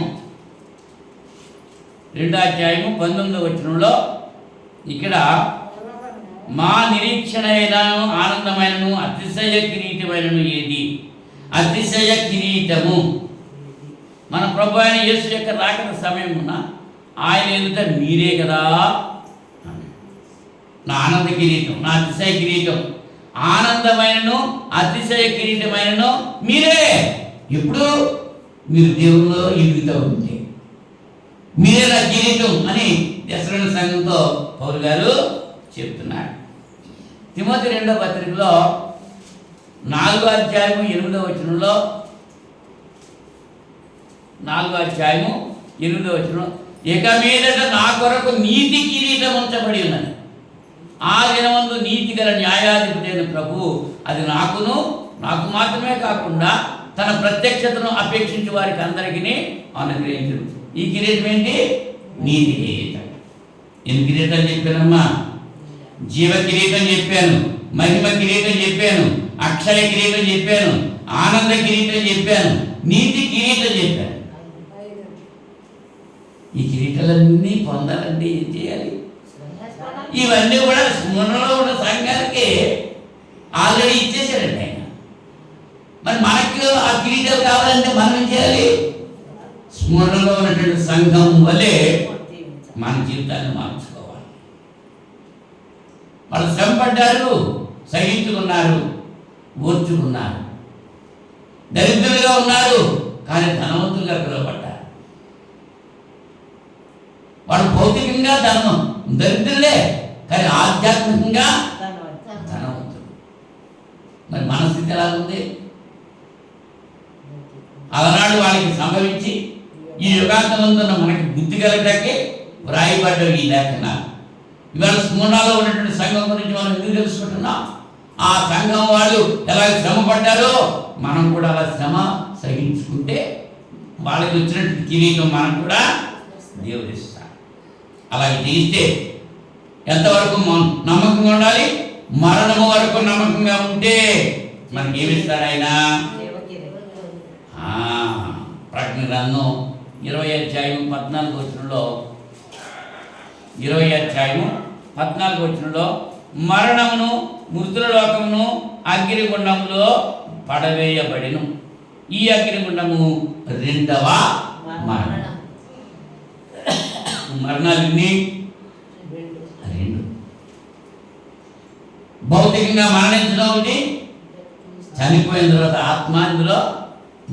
19వ వచనంలో ఇక్కడ మా నిరీక్షణ అయినను ఆనందమైనను అతిశయ కిరీటమైనను ఏది? అతిశయ కిరీటము మన ప్రభు అయిన యేసు యొక్క రాకడ సమయమున ఆయన ఎదుట మీరే కదా. నా ఆనంద కిరీటం, నా అతిశయ కిరీటం, ఆనందమైనను అతిశయ కిరీటమైనను మీరే. ఇప్పుడు మీరు దేవుల్లో ఎదుగుతూ ఉంటే మీరే నా కిరీటం అని తెస్సలోనికీ సంఘంతో పౌలు గారు చెప్తున్నాడు. తిమోతి 2వ పత్రికలో 4వ అధ్యాయము 8వ వచనంలో, 4వ అధ్యాయము 8వ వచనం, ఇక మీదట నా కొరకు నీతి కిరీటం ఉంచబడి ఉన్నది. ఆ దినమందు నీతి గల న్యాయాధిపతి ప్రభు అది నాకు మాత్రమే కాకుండా తన ప్రత్యక్షతను అపేక్షించే వారికి అందరికీ అనుగ్రహించరు. ఈ కిరీటం ఏంటి? నీతి కిరీటం. ఎన్ని కిరీటాలు చెప్పానమ్మా? జీవ కిరీటం చెప్పాను, మహిమ కిరీటం చెప్పాను, అక్షయ కిరీటం చెప్పాను, ఆనంద కిరీటం చెప్పాను, నీతి కిరీటం చెప్పాను. ఈ కిరీటాలన్నీ పొందాలంటే ఏం చేయాలి? ఇవన్నీ కూడా స్మరణలో ఉన్న సంఘానికి ఆల్రెడీ ఇచ్చేసారండి ఆయన. మరి మనకు ఆ కిరీటాలు కావాలంటే మనం ఏం చేయాలి? స్మరణలో ఉన్నటువంటి సంఘం వల్లే మన జీవితాన్ని మార్చుకోవాలి. వాళ్ళు శ్రమపడ్డారు, సహించుకున్నారు, ఓర్చుకున్నారు. దరిద్రులుగా ఉన్నారు కానీ ధనవంతులుగా పిలువబడ్డారు. వాళ్ళు భౌతికంగా దరిద్రులే కానీ ఆధ్యాత్మికంగా ధనవంతులు. మరి మన స్థితి ఎలా ఉంది? అలనాడు వాళ్ళకి సంభవించి ఈ యుగాంతమందున్న మనకి బుద్ధి కలగటానికి వ్రాయబడ్డవి ఈ లేఖనాలు. ఇవాళ స్మరణలో ఉన్నటువంటి సంఘం గురించి మనం ఎందుకు తెలుసుకుంటున్నాం? ఆ సంఘం వాళ్ళు ఎలా శ్రమ పడ్డారో మనం కూడా అలా శ్రమ సహించుకుంటే వాళ్ళకి వచ్చినటువంటి కిరీటం మనం కూడా దేవుడు ఇస్తాడు. అలాగే చేస్తే ఎంతవరకు నమ్మకంగా ఉండాలి? మరణము వరకు నమ్మకంగా ఉంటే మనకి ఏమిస్తాడు ఆయన? ప్రకటన గ్రంథం 20వ అధ్యాయం 14వ వచనంలో, 20వ అధ్యాయం 14వ వచనంలో, మరణమును మృతుల లోకమును అగ్నిగుండములో పడవేయబడిను. ఈ అగ్నిగుండము రెండవ మరణం. మరణాలన్నీ రెండు. భౌతికంగా మరణించడం ఒకటి, చనిపోయిన తర్వాత ఆత్మ ఇందులో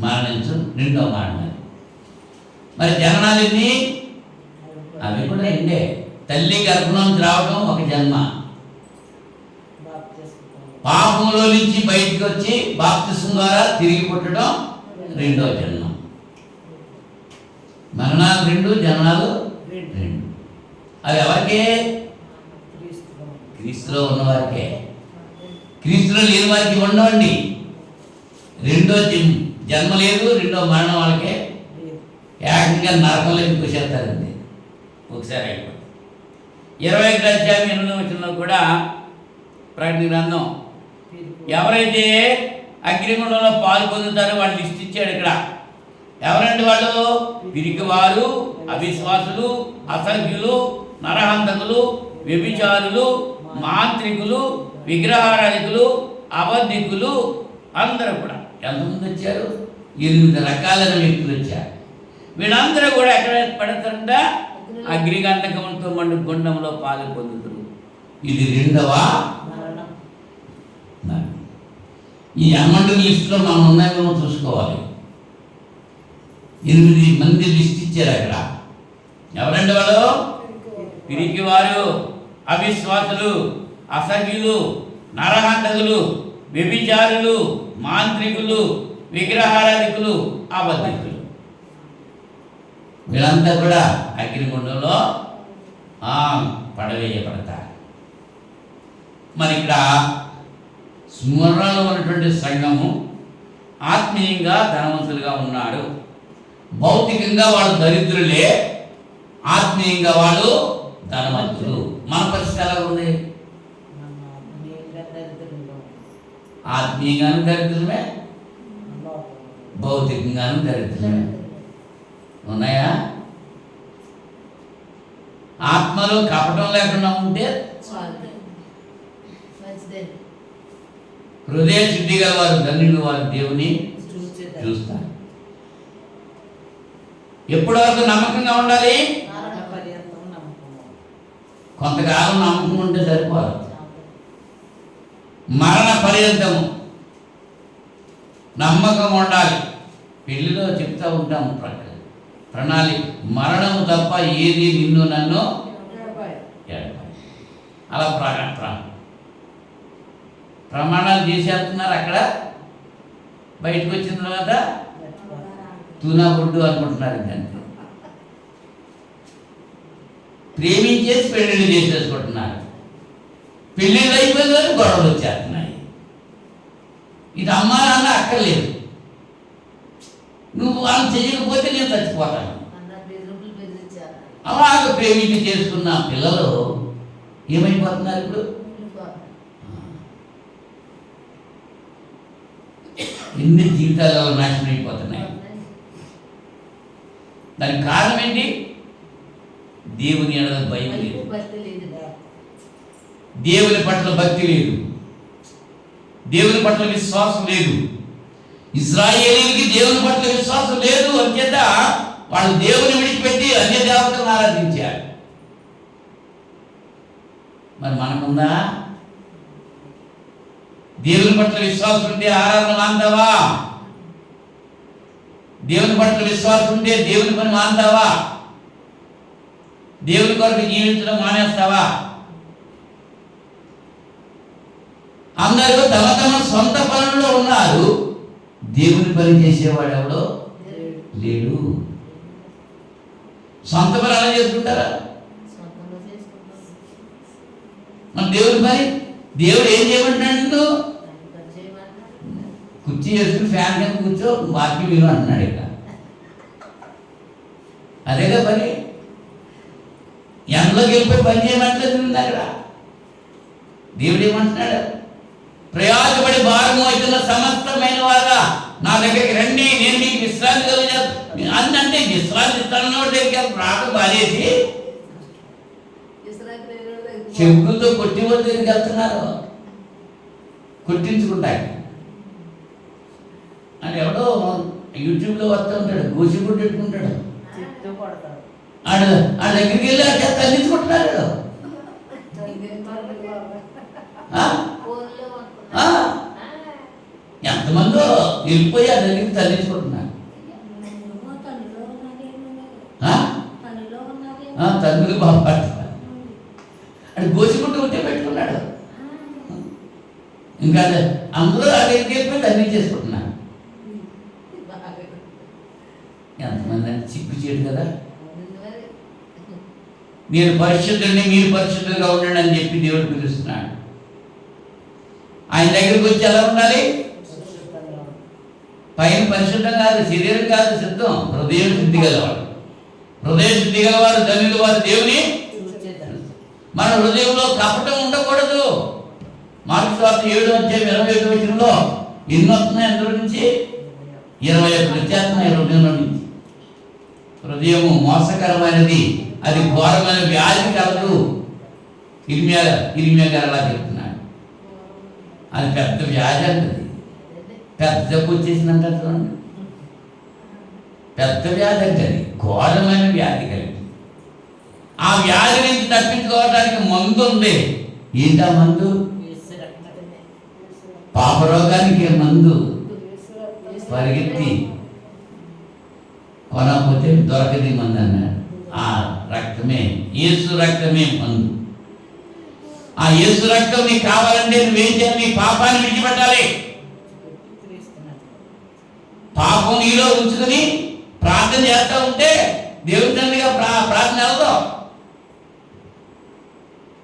మరణించడం రెండవ మరణం. మరి జననాలన్నీ అవి కూడా రెండే. తల్లి గర్భం రావడం ఒక జన్మ, పాపంలో నుంచి బయటికి వచ్చి బాప్తిస్మం ద్వారా తిరిగి పుట్టడం రెండో జన్మ. మరణాలు రెండు, జననాలు రెండు. అది ఎవరికే? క్రీస్తులో ఉన్నవారికే. క్రీస్తులో లేని వారికి ఉండవండి. రెండో జన్మ లేదు, రెండో మరణం వాళ్ళకే. ఏకంగా నరకంలోకి కూర్చేస్తారండి ఒకసారి అయిపోతుంది. 21వ అధ్యాయం 8వ వచనంలో కూడా ప్రకటన గ్రంథం ఎవరైతే అగ్నిగుండంలో పాలు పొందుతారో వాళ్ళు లిస్ట్ ఇచ్చాడు ఇక్కడ. ఎవరంటే వాళ్ళు? పిరికివారు, అవిశ్వాసులు, అసభ్యులు, నరహంతకులు, వ్యభిచారులు, మాంత్రికులు, విగ్రహారాధికులు, అబద్ధికులు, అందరూ కూడా. ఎంతమంది వచ్చారు? 8 రకాలైన వ్యక్తులు వచ్చారు. వీళ్ళందరూ కూడా ఎక్కడ పడతారంట? అగ్నిగంధకములతో మండు గుండంలో పాలు పొందుతారు. ఇది రెండవ మరణం. ఈ అమ్మండు లిస్టులో మనం ఉన్నామేమో చూసుకోవాలి. 8 మంది లిస్ట్ ఇచ్చారు అక్కడ. ఎవరండి వాళ్ళు? పిరికివారు, అవిశ్వాసులు, అసభ్యులు, నరహంతకులు, వ్యభిచారులు, మాంత్రికులు, విగ్రహారాధికులు, అబద్ధికులు. వీళ్ళంతా కూడా అగ్నిగుండంలో పడవేయబడతారు. మరి ఇక్కడ స్మరణలో ఉన్నటువంటి సంఘము ఆత్మీయంగా ధనవంతులుగా ఉన్నాడు. భౌతికంగా వాళ్ళు దరిద్రులే, ఆత్మీయంగా వాళ్ళు ధనవంతులు. మన పరిస్థితి ఎలా ఉంది? ఆత్మీయంగాను దరిద్రమే, భౌతికంగాను దరిద్రమే. ఉన్నాయా? ఆత్మలో కపటం లేకుండా ఉంటే, హృదయ శుద్ధి గల వారు ధన్యులు, వారు దేవుని చూస్తారు. ఎప్పటి వరకు నమ్మకంగా ఉండాలి? కొంతకాలం నమ్మకం ఉంటే సరిపోదు. మరణ పర్యంతము నమ్మకం ఉండాలి. పెళ్లిలో చెప్తా ఉంటాము ప్రణాళిక, మరణము తప్ప ఏది నిన్ను నన్ను అలా ప్రమాణాలు చేసేస్తున్నారు. అక్కడ బయటకు వచ్చిన తర్వాత తూనా బొడ్డు అనుకుంటున్నారు. దాంట్లో ప్రేమించేసి పెళ్ళిళ్ళు చేసేసుకుంటున్నారు. పెళ్ళిళ్ళు అయిపోయిన వరకు గొడవలు వచ్చేస్తున్నాయి. ఇది అమ్మా నాన్న అక్కర్లేదు, నువ్వు వాళ్ళు చేయకపోతే నేను చచ్చిపోతాను. అలాగ ప్రేమించి చేసుకున్న పిల్లలు ఏమైపోతున్నారు ఇప్పుడు? ఎన్ని జీవితాలు నాశనం అయిపోతున్నాయి. దానికి కారణం ఏంటి? దేవుని ఎడల భయం లేదు, దేవుని పట్ల భక్తి లేదు, దేవుని పట్ల విశ్వాసం లేదు. ఇశ్రాయేలీయులకి దేవుని పట్ల విశ్వాసం లేదు. అంచేత వాళ్ళు దేవుని విడిచిపెట్టి అన్య దేవతలను ఆరాధించారు. మరి మనకుందా? దేవుని పట్ల విశ్వాసం ఉంటే ఆరాధన మాంతావా? దేవుని పట్ల విశ్వాసం ఉంటే దేవుని పని మాంతావా? దేవుని కొరకు జీవించడం మానేస్తావా? అందరూ తమ తమ సొంత పనుల్లో ఉన్నారు. దేవుని పని చేసేవాడు ఎవడో లేడు. సొంత పని అలా చేసుకుంటారా? మన దేవుని పని దేవుడు ఏం చేయమంటున్నాడు? కుర్చీ చేసుకుని ఫ్యాన్ కింద కూర్చో వాక్యం విను అంటున్నాడు. ఇక అదేగా పని. ఎండలోకి వెళ్ళిపోయి పని చేయమంటలేదు. అక్కడ దేవుడు ఏమంటున్నాడు? ప్రయాసపడి భారము అవుతున్న సమస్తమైన వారా నా దగ్గరికి రండి, నేను మీకు విశ్రాంతి కలుగుతాను. అంటే విశ్రాంతి ఇస్తానన్న దగ్గర ప్రాణ బాధేసి చెప్పులతో కొట్టి వాళ్ళ దగ్గరికి వెళ్తున్నారు. కొట్టించుకుంటాయి అని ఎవడో యూట్యూబ్లో వస్తూ ఉంటాడు, గోసిగుడ్డు పెట్టుకుంటాడు. ఆడ దగ్గరికి వెళ్ళి అక్కడ తల్లించుకుంటున్నారు. ఎంతమందో వెళ్ళిపోయి ఆ దగ్గరికి తల్లించుకుంటున్నారు. తండ్రి బాబు అంటే గోసిగుడ్డు ఉంటే పెట్టుకున్నాడు. ఇంకా అందరూ ఆ దగ్గరికి వెళ్ళిపోయి తల్లించేసుకుంటున్నారు. ఎంతమంది అంటే చిక్కు చేయడు కదా. నేను పరిశుద్ధుడిని, మీరు పరిశుద్ధులుగా ఉండండి అని చెప్పి దేవుడు పిలుస్తున్నాడు. ఆయన దగ్గరికి వచ్చి ఎలా ఉండాలి? పైన పరిశుద్ధం కాదు, శరీరం కాదు, సిద్ధం. హృదయం శుద్ధి గలవాడు. హృదయ శుద్ధి గలవారు ధన్యులు వారు దేవుని. మన హృదయంలో కపటం ఉండకూడదు. మార్కు సువార్త 7:27 ఎన్ని వస్తున్నాయి? అందులో నుంచి 21 వచ్చేస్తున్నాయి హృదయంలో నుంచి. హృదయము మోసకరమైనది, అది ఘోరమైన వ్యాధి కలదు. ఇర్మియా గారు అలా చెప్తున్నాడు. అది పెద్ద వ్యాధి అంటది. పెద్ద జబ్బు వచ్చేసిందంటారు చూడండి. పెద్ద వ్యాధి అంటే అది ఘోరమైన వ్యాధి కలిగి. ఆ వ్యాధి నుంచి తప్పించుకోవడానికి మందు ఉంది. ఏంటా మందు? పాపరోగానికి మందు. పరిగెత్తి కొనకపోతే దొరకది మందు అన్నాడు. ఆ రక్తమే, యేసు రక్తమే మందు. ఆ యేసు రక్తం నీకు కావాలంటే నువ్వేం చేయాలి? నీ పాపాన్ని విడిచిపెట్టాలి. పాపం నీలో ఉంచుకొని ప్రార్థన చేస్తూ ఉంటే దేవుని తండ్రిగా ప్రార్థన వెళ్తాం.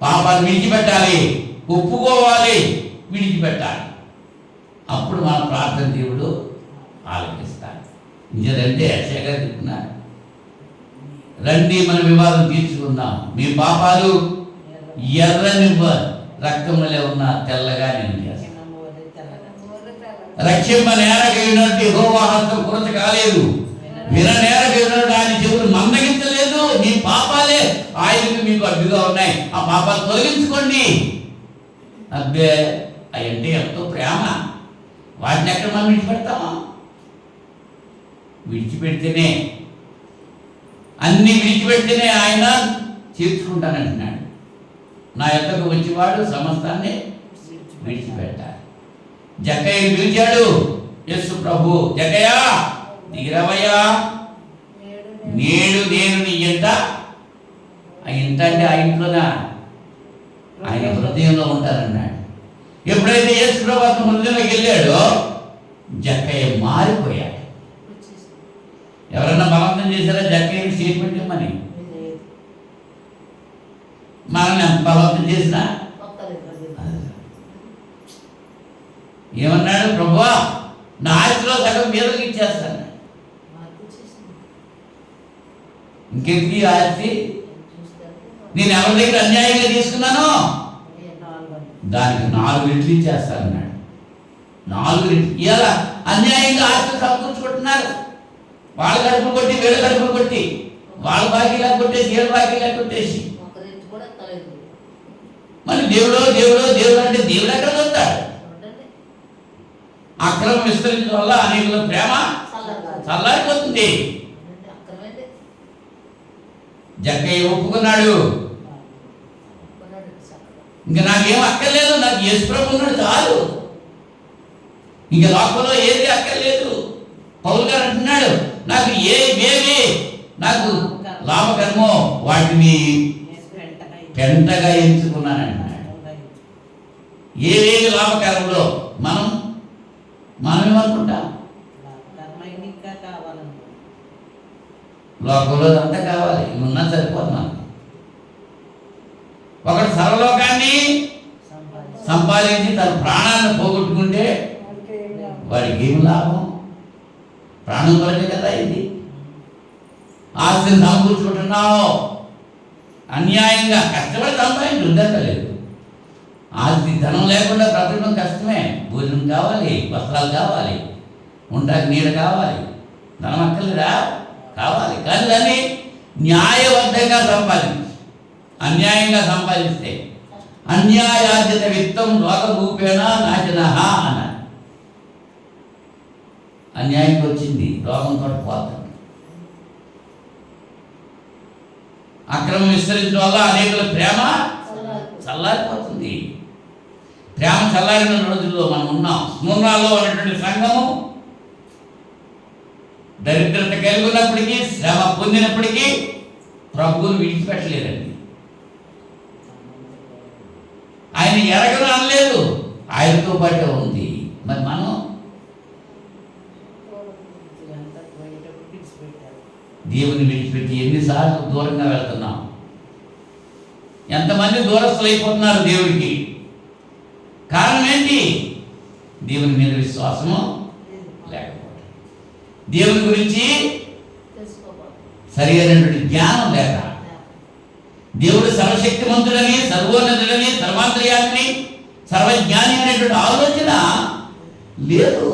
పాపాన్ని విడిచిపెట్టాలి, ఒప్పుకోవాలి, విడిచిపెట్టాలి. అప్పుడు మన ప్రార్థన దేవుడు ఆలకిస్తాడు. ఇంకేదంటే యెషయా గారు చెప్తున్నారు, రండి మన వివాదం తీర్చుకుందాం, మీ పాపాలు ఎర్రని రక్తం వలె ఉన్న తెల్లగా నేను చేస్తాను. రక్షింప నేరగైనట్టు యెహోవా హస్తం కొరత కాలేదు, విన నేరగైనట్టు ఆయన చెవులు మందగించలేదు. మీ పాపాలే ఆయనకు మీకు అడ్డుగా ఉన్నాయి. ఆ పాపాలు తొలగించుకోండి. అబ్బే అయంటే ఎంతో ప్రేమ. వాటిని ఎక్కడ మనం విడిచిపెడతామా? విడిచిపెడితేనే, అన్ని విడిచిపెడితేనే ఆయన చేర్చుకుంటానంటున్నాడు. నా యొద్దకు వచ్చేవాడు సమస్తాన్ని విడిచిపెట్టాలి. జక్కయ్యని పిలిచాడు యేసు ప్రభు, జక్కయ్యా దిగిరవయ్యా, నేడు నేను నీ ఇంట. ఆ ఇంట అంటే ఆ ఇంట్లోనా? ఆయన హృదయంలో ఉంటారన్నాడు. ఎప్పుడైతే యేసు ప్రభు అతను హృదయంలోకి వెళ్ళాడో జక్కయ్య మారిపోయాడు. ఎవరన్నా బలవంతం చేశారా జక్కయ్యని స్టేట్మెంట్ ఇవ్వమని? మనల్ని ఎంత బలవంతం చేసినా ఏమన్నాడు? ప్రభువా నా ఆస్తిలో సగం మీదకి ఇచ్చేస్తాను. ఇంకెందుకు ఆస్తి? నేను ఎవరి దగ్గర అన్యాయంగా తీసుకున్నానో దానికి 4 రెట్లు ఇచ్చేస్తానన్నాడు. 4 రెట్లు. ఇలా అన్యాయంగా ఆస్తి సమకూర్చుకుంటున్నారు. వాళ్ళ కడుపులు కొట్టి, వీళ్ళ కడుపులు కొట్టి, వాళ్ళ బాకీలా కొట్టేసి, వీళ్ళ బాకీలా కొట్టేసి, మళ్ళీ దేవుడు దేవుడు దేవుడు అంటే దేవుడు ఎక్కడ దొరుకుతాడు? అక్రమం విస్తరించడం వల్ల అనేకుల ప్రేమ చల్లారిపోతుంది. జక్కయ్య ఒప్పుకున్నాడు. ఇంకా నాకేం అక్కర్లేదు, నాకు యేసు ప్రభు ఉన్నాడు చాలు, ఇంకా లోకంలో ఏది అక్కర్లేదు. పౌలు గారు అంటున్నాడు, నాకు ఏవేవి నాకు లాభకరమో వాటిని పెంటగా ఎంచుకున్నానంటున్నాడు. ఏవేవి లాభకరంలో మనమేమనుకుంటాం? లోకంలో అంతా కావాలి, ఉన్నా సరిపోదు మనకి. ఒకటి సర్వలోకాన్ని సంపాదించి తన ప్రాణాన్ని పోగొట్టుకుంటే వాడికి ఏం లాభం? ప్రాణం కొరకే కదా ఇది. ఆస్తిని సమకూర్చుకుంటున్నావు, అన్యాయంగా కష్టపడి సంపాదించి ఉద్దక్కలేదు. ఆస్తి ధనం లేకుండా బ్రతకడం కష్టమే. భోజనం కావాలి, వస్త్రాలు కావాలి, ఉండడానికి నీడ కావాలి, ధనం అక్కర్లేదా? కావాలి. కానీ దాన్ని న్యాయబద్ధంగా సంపాదించి, అన్యాయంగా సంపాదిస్తే అన్యాయార్జిత విత్తం రోగరూపేణ నాశన అన్నాడు. అన్యాయంగా వచ్చింది, రోగంతో పోతుంది. అక్రమం విస్తరించడం వల్ల అనేకుల ప్రేమ చల్లారిపోతుంది. ప్రేమ చల్లారిన రోజుల్లో మనం ఉన్నాం. స్మూర్ణాలో ఉన్నటువంటి సంఘము దరిద్రత కలిగి ఉన్నప్పటికీ, శ్రమ పొందినప్పటికీ ప్రభువును విడిచిపెట్టలేదండి. ఆయన ఎరగను అనలేదు, ఆయనతో పాటే ఉంది. మరి మనం దేవుని విడిచిపెట్టి ఎన్నిసార్లు దూరంగా వెళ్తున్నాం. ఎంతమంది దూరస్తులు అయిపోతున్నారు దేవుడికి? కారణం ఏంటి? దేవుని మీద విశ్వాసము లేకపోవడం, దేవుని గురించి సరైనటువంటి జ్ఞానం లేక, దేవుడు సర్వశక్తిమంతుడని, సర్వోన్నతుడని, సర్వాంతర్యామిని, సర్వజ్ఞాని అనేటువంటి ఆలోచన లేదు.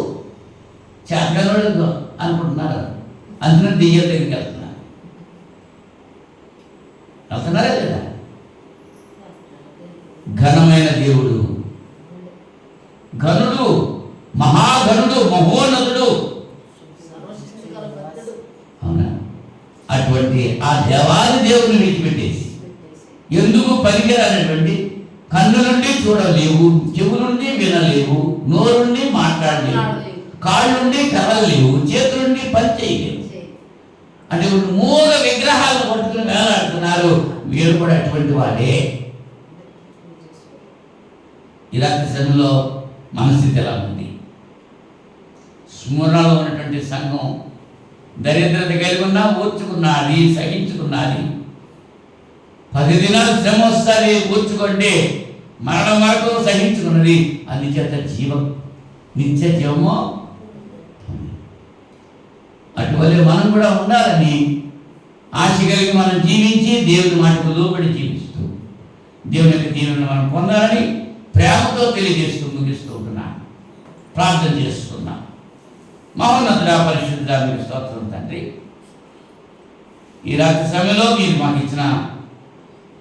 చేతగానోళ్ళు అనుకుంటున్నారు, అందుకని దెయ్యాల దగ్గరికి వెళ్తున్నారా లేదా? ఘనమైన దేవుడు, ఘనుడు, మహాఘనుడు, మహోన్నతుడు, అవునా? అటువంటి ఆ దేవాది దేవుని విడిచిపెట్టేసి ఎందుకు పనికిరానటువంటి కన్నులుండి చూడలేవు, చెవులుండి వినలేవు, నోరుండి మాట్లాడలేవు, కాళ్ళుండి కదలలేవు, చేతులుండి పని చేయలేవు అంటే మూల విగ్రహాలు పట్టుకుని వేలాడుతున్నారు. వీరు కూడా అటువంటి వాడే. ఈ రాత్రి సమయంలో మన స్థితి ఎలా ఉంది? స్మరణలో ఉన్నటువంటి సంఘం దరిద్రత కలిగి ఉన్నా ఓర్చుకున్నది, సహించుకున్నది. 10 దినాలు శ్రమ వస్తుంది, ఓర్చుకుంటే మరణం వరకు సహించుకున్నది. అందుచేత జీవం, నిత్య జీవము. అటువలే మనం కూడా ఉండాలని ఆశ కలిగి మనం జీవించి దేవుని మాటకు లోబడి జీవిస్తూ దేవుని యొక్క దీవెనను మనం పొందాలని ప్రేమతో తెలియజేస్తూ ముగిస్తూ ఉంటున్నాను. ప్రార్థన చేస్తున్నాం. మహోన్నతుడా, పరిశుద్ధుడా, మీకు స్తోత్రం తండ్రి. ఈ రాత్రి సమయంలో మీరు మాకు ఇచ్చిన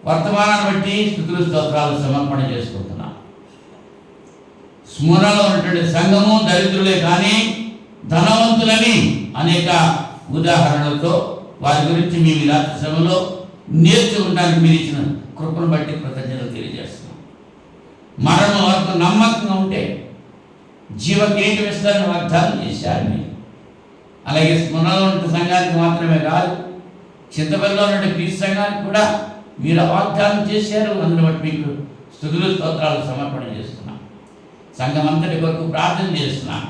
వర్తమానాన్ని బట్టి స్తుతులు స్తోత్రాలు సమర్పణ చేసుకుంటున్నాం. స్మరణలో ఉన్నటువంటి సంఘము దరిద్రులే కానీ ధనవంతులని అనేక ఉదాహరణలతో వారి గురించి మేము ఈ రాత్రి సమయంలో నేర్చుకుంటానికి మీరు ఇచ్చిన కృపను బట్టి కృతజ్ఞతలు తెలియజేస్తున్నాం. మరణం వరకు నమ్మకంగా ఉంటే జీవకేంటి ఇస్తారని వాగ్దానం చేశారు మీరు. అలాగే స్మరణలో ఉన్న సంఘానికి మాత్రమే కాదు, చింతపల్లిలో ఉన్న క్రీస్తు సంఘానికి కూడా మీరు వాగ్దానం చేశారు. అందుని బట్టి మీకు స్తుతులు స్తోత్రాలు సమర్పణ చేస్తున్నాం. సంఘం అంతటి కొరకు ప్రార్థన చేస్తున్నాం.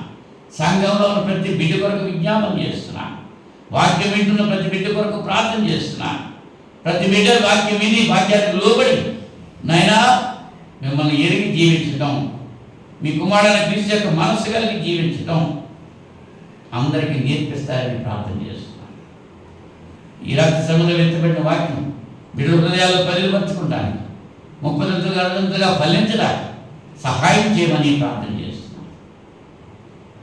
సంఘంలో ఉన్న ప్రతి బిడ్డ కొరకు విజ్ఞాపన చేస్తున్నాం. వాక్యం వింటున్న ప్రతి బిడ్డ కొరకు ప్రార్థన చేస్తున్నాం. ప్రతి బిడ్డ వాక్యం విని వాక్యానికి లోబడి నైనా మిమ్మల్ని ఎరిగి జీవించడం, మీ కుమారుడైన క్రీస్తు యొక్క మనస్సు కలిగి జీవించడం అందరికీ నేర్పిస్తారని ప్రార్థన చేస్తున్నాం. ఈ రాత్రి సమయంలో వెత్తబడిన వాక్యం బిడ్డల హృదయాల్లో పరిపరుచుకుంటానికి 30 ఫలించడానికి సహాయం చేయమని ప్రార్థన చేస్తున్నాం.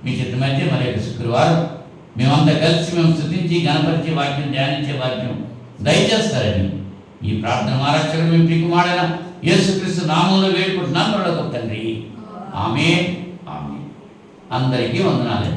మీ చిత్తమైతే మరి శుక్రవారం మేమంతా కలిసి మేము స్తుతించి గణపరిచే వాక్యం, ధ్యానించే వాక్యం దయచేస్తారని ఈ ప్రార్థన మహారాష్ట్ర మేము పిక్కుమాడిన యేసుక్రీస్తు నామంలో వేడుకుంటున్నాను తండ్రి. ఆమేన్. ఆమేన్. అందరికీ వందనాలు.